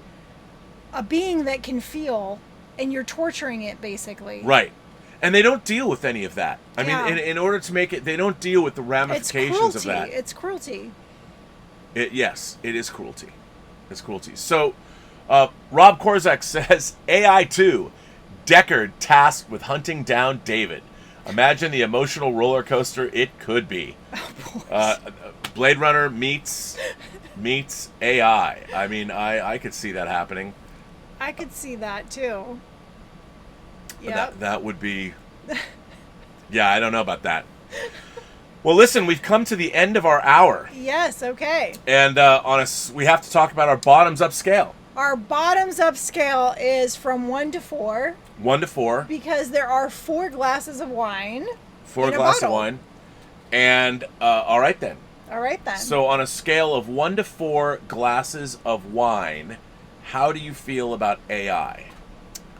being that can feel, and you're torturing it, basically. Right. And they don't deal with any of that. I mean, in order to make it, they don't deal with the ramifications of that. It's cruelty. Yes, it is cruelty. It's cruelty. So, Rob Korzak says, AI 2, Deckard tasked with hunting down David. Imagine the emotional roller coaster it could be. Blade Runner meets AI. I mean, I could see that happening. I could see that, too. Yeah. That would be... Yeah, I don't know about that. Well, listen, we've come to the end of our hour. Yes, okay. And we have to talk about our bottoms-up scale. Our bottoms-up scale is from 1 to 4. 1 to 4. Because there are 4 glasses of wine. 4 glasses of wine. And, all right then. All right then. So on a scale of 1 to 4 glasses of wine, how do you feel about AI?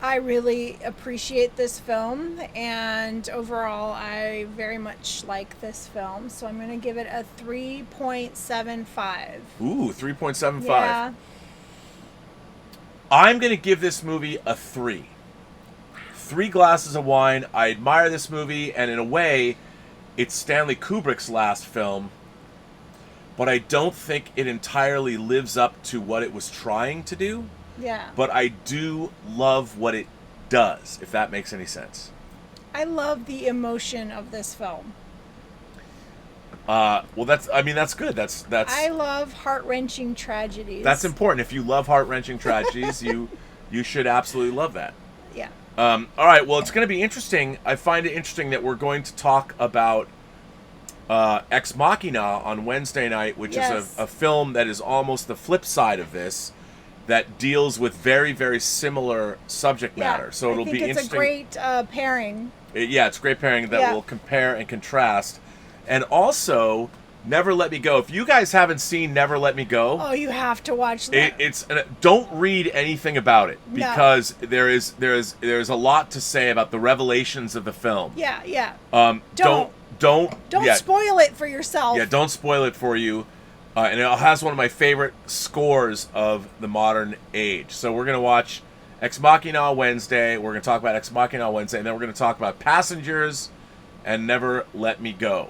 I really appreciate this film, and overall, I very much like this film. So I'm going to give it a 3.75. Ooh, 3.75. Yeah. I'm going to give this movie a 3. 3 glasses of wine. I admire this movie, and in a way, it's Stanley Kubrick's last film, but I don't think it entirely lives up to what it was trying to do. Yeah. But I do love what it does, if that makes any sense. I love the emotion of this film. Well, that's good. That's. I love heart-wrenching tragedies. That's important. If you love heart-wrenching tragedies, you should absolutely love that. Yeah. All right. Well, it's going to be interesting. I find it interesting that we're going to talk about Ex Machina on Wednesday night, which is a film that is almost the flip side of this, that deals with very, very similar subject matter. So it'll be interesting. It's a great pairing. It's a great pairing that will compare and contrast. And also, Never Let Me Go. If you guys haven't seen Never Let Me Go, oh, you have to watch that. Don't read anything about it, because there is a lot to say about the revelations of the film. Yeah. Don't spoil it for yourself. Yeah, don't spoil it for you. And it has one of my favorite scores of the modern age. So we're going to watch Ex Machina on Wednesday. We're going to talk about Ex Machina on Wednesday. And then we're going to talk about Passengers and Never Let Me Go.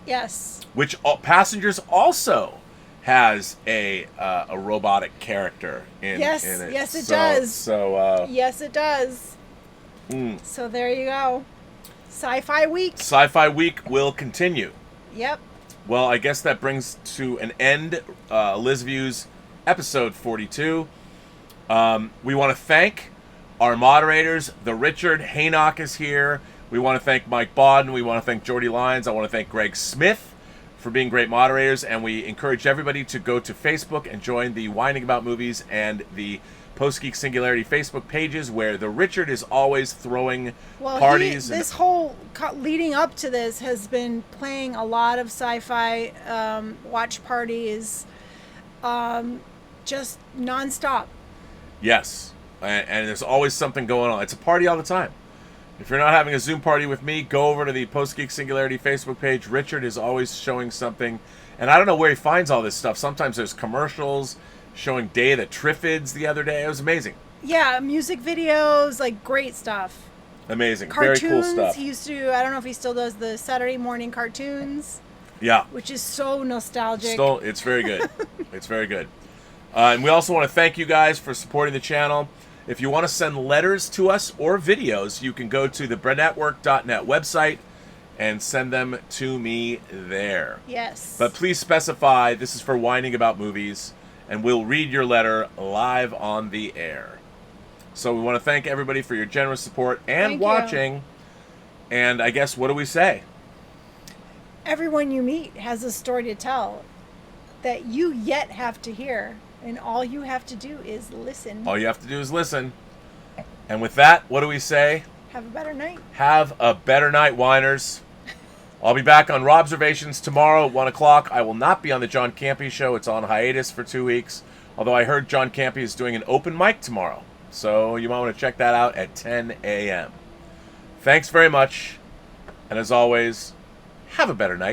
Yes. Which Passengers also has a robotic character in it. Yes, it does. So yes, it does. So there you go. Sci-Fi Week. Sci-Fi Week will continue. Yep. Well, I guess that brings to an end Liz Views episode 42. We want to thank our moderators. The Richard Haynock is here. We want to thank Mike Bodden. We want to thank Jordy Lyons. I want to thank Greg Smith for being great moderators, and we encourage everybody to go to Facebook and join the Whining About Movies and the Post-Geek Singularity Facebook pages, where the Richard is always throwing parties. This whole leading up to this has been playing a lot of sci-fi watch parties, just nonstop. Yes, and there's always something going on. It's a party all the time. If you're not having a Zoom party with me, go over to the Post-Geek Singularity Facebook page. Richard is always showing something. And I don't know where he finds all this stuff. Sometimes there's commercials showing Day of the Triffids the other day. It was amazing. Yeah, music videos, like great stuff. Amazing. Cartoons, very cool stuff. He used to, I don't know if he still does the Saturday morning cartoons. Yeah. Which is so nostalgic. It's very good. It's very good. And we also want to thank you guys for supporting the channel. If you want to send letters to us or videos, you can go to the Burnettwork.net website and send them to me there. Yes. But please specify this is for Whining About Movies, and we'll read your letter live on the air. So we want to thank everybody for your generous support and watching. And I guess, what do we say? Everyone you meet has a story to tell that you yet have to hear. And all you have to do is listen. All you have to do is listen. And with that, what do we say? Have a better night. Have a better night, whiners. I'll be back on Robservations tomorrow at 1 o'clock. I will not be on the John Campy show. It's on hiatus for 2 weeks. Although I heard John Campy is doing an open mic tomorrow. So you might want to check that out at 10 a.m. Thanks very much. And as always, have a better night.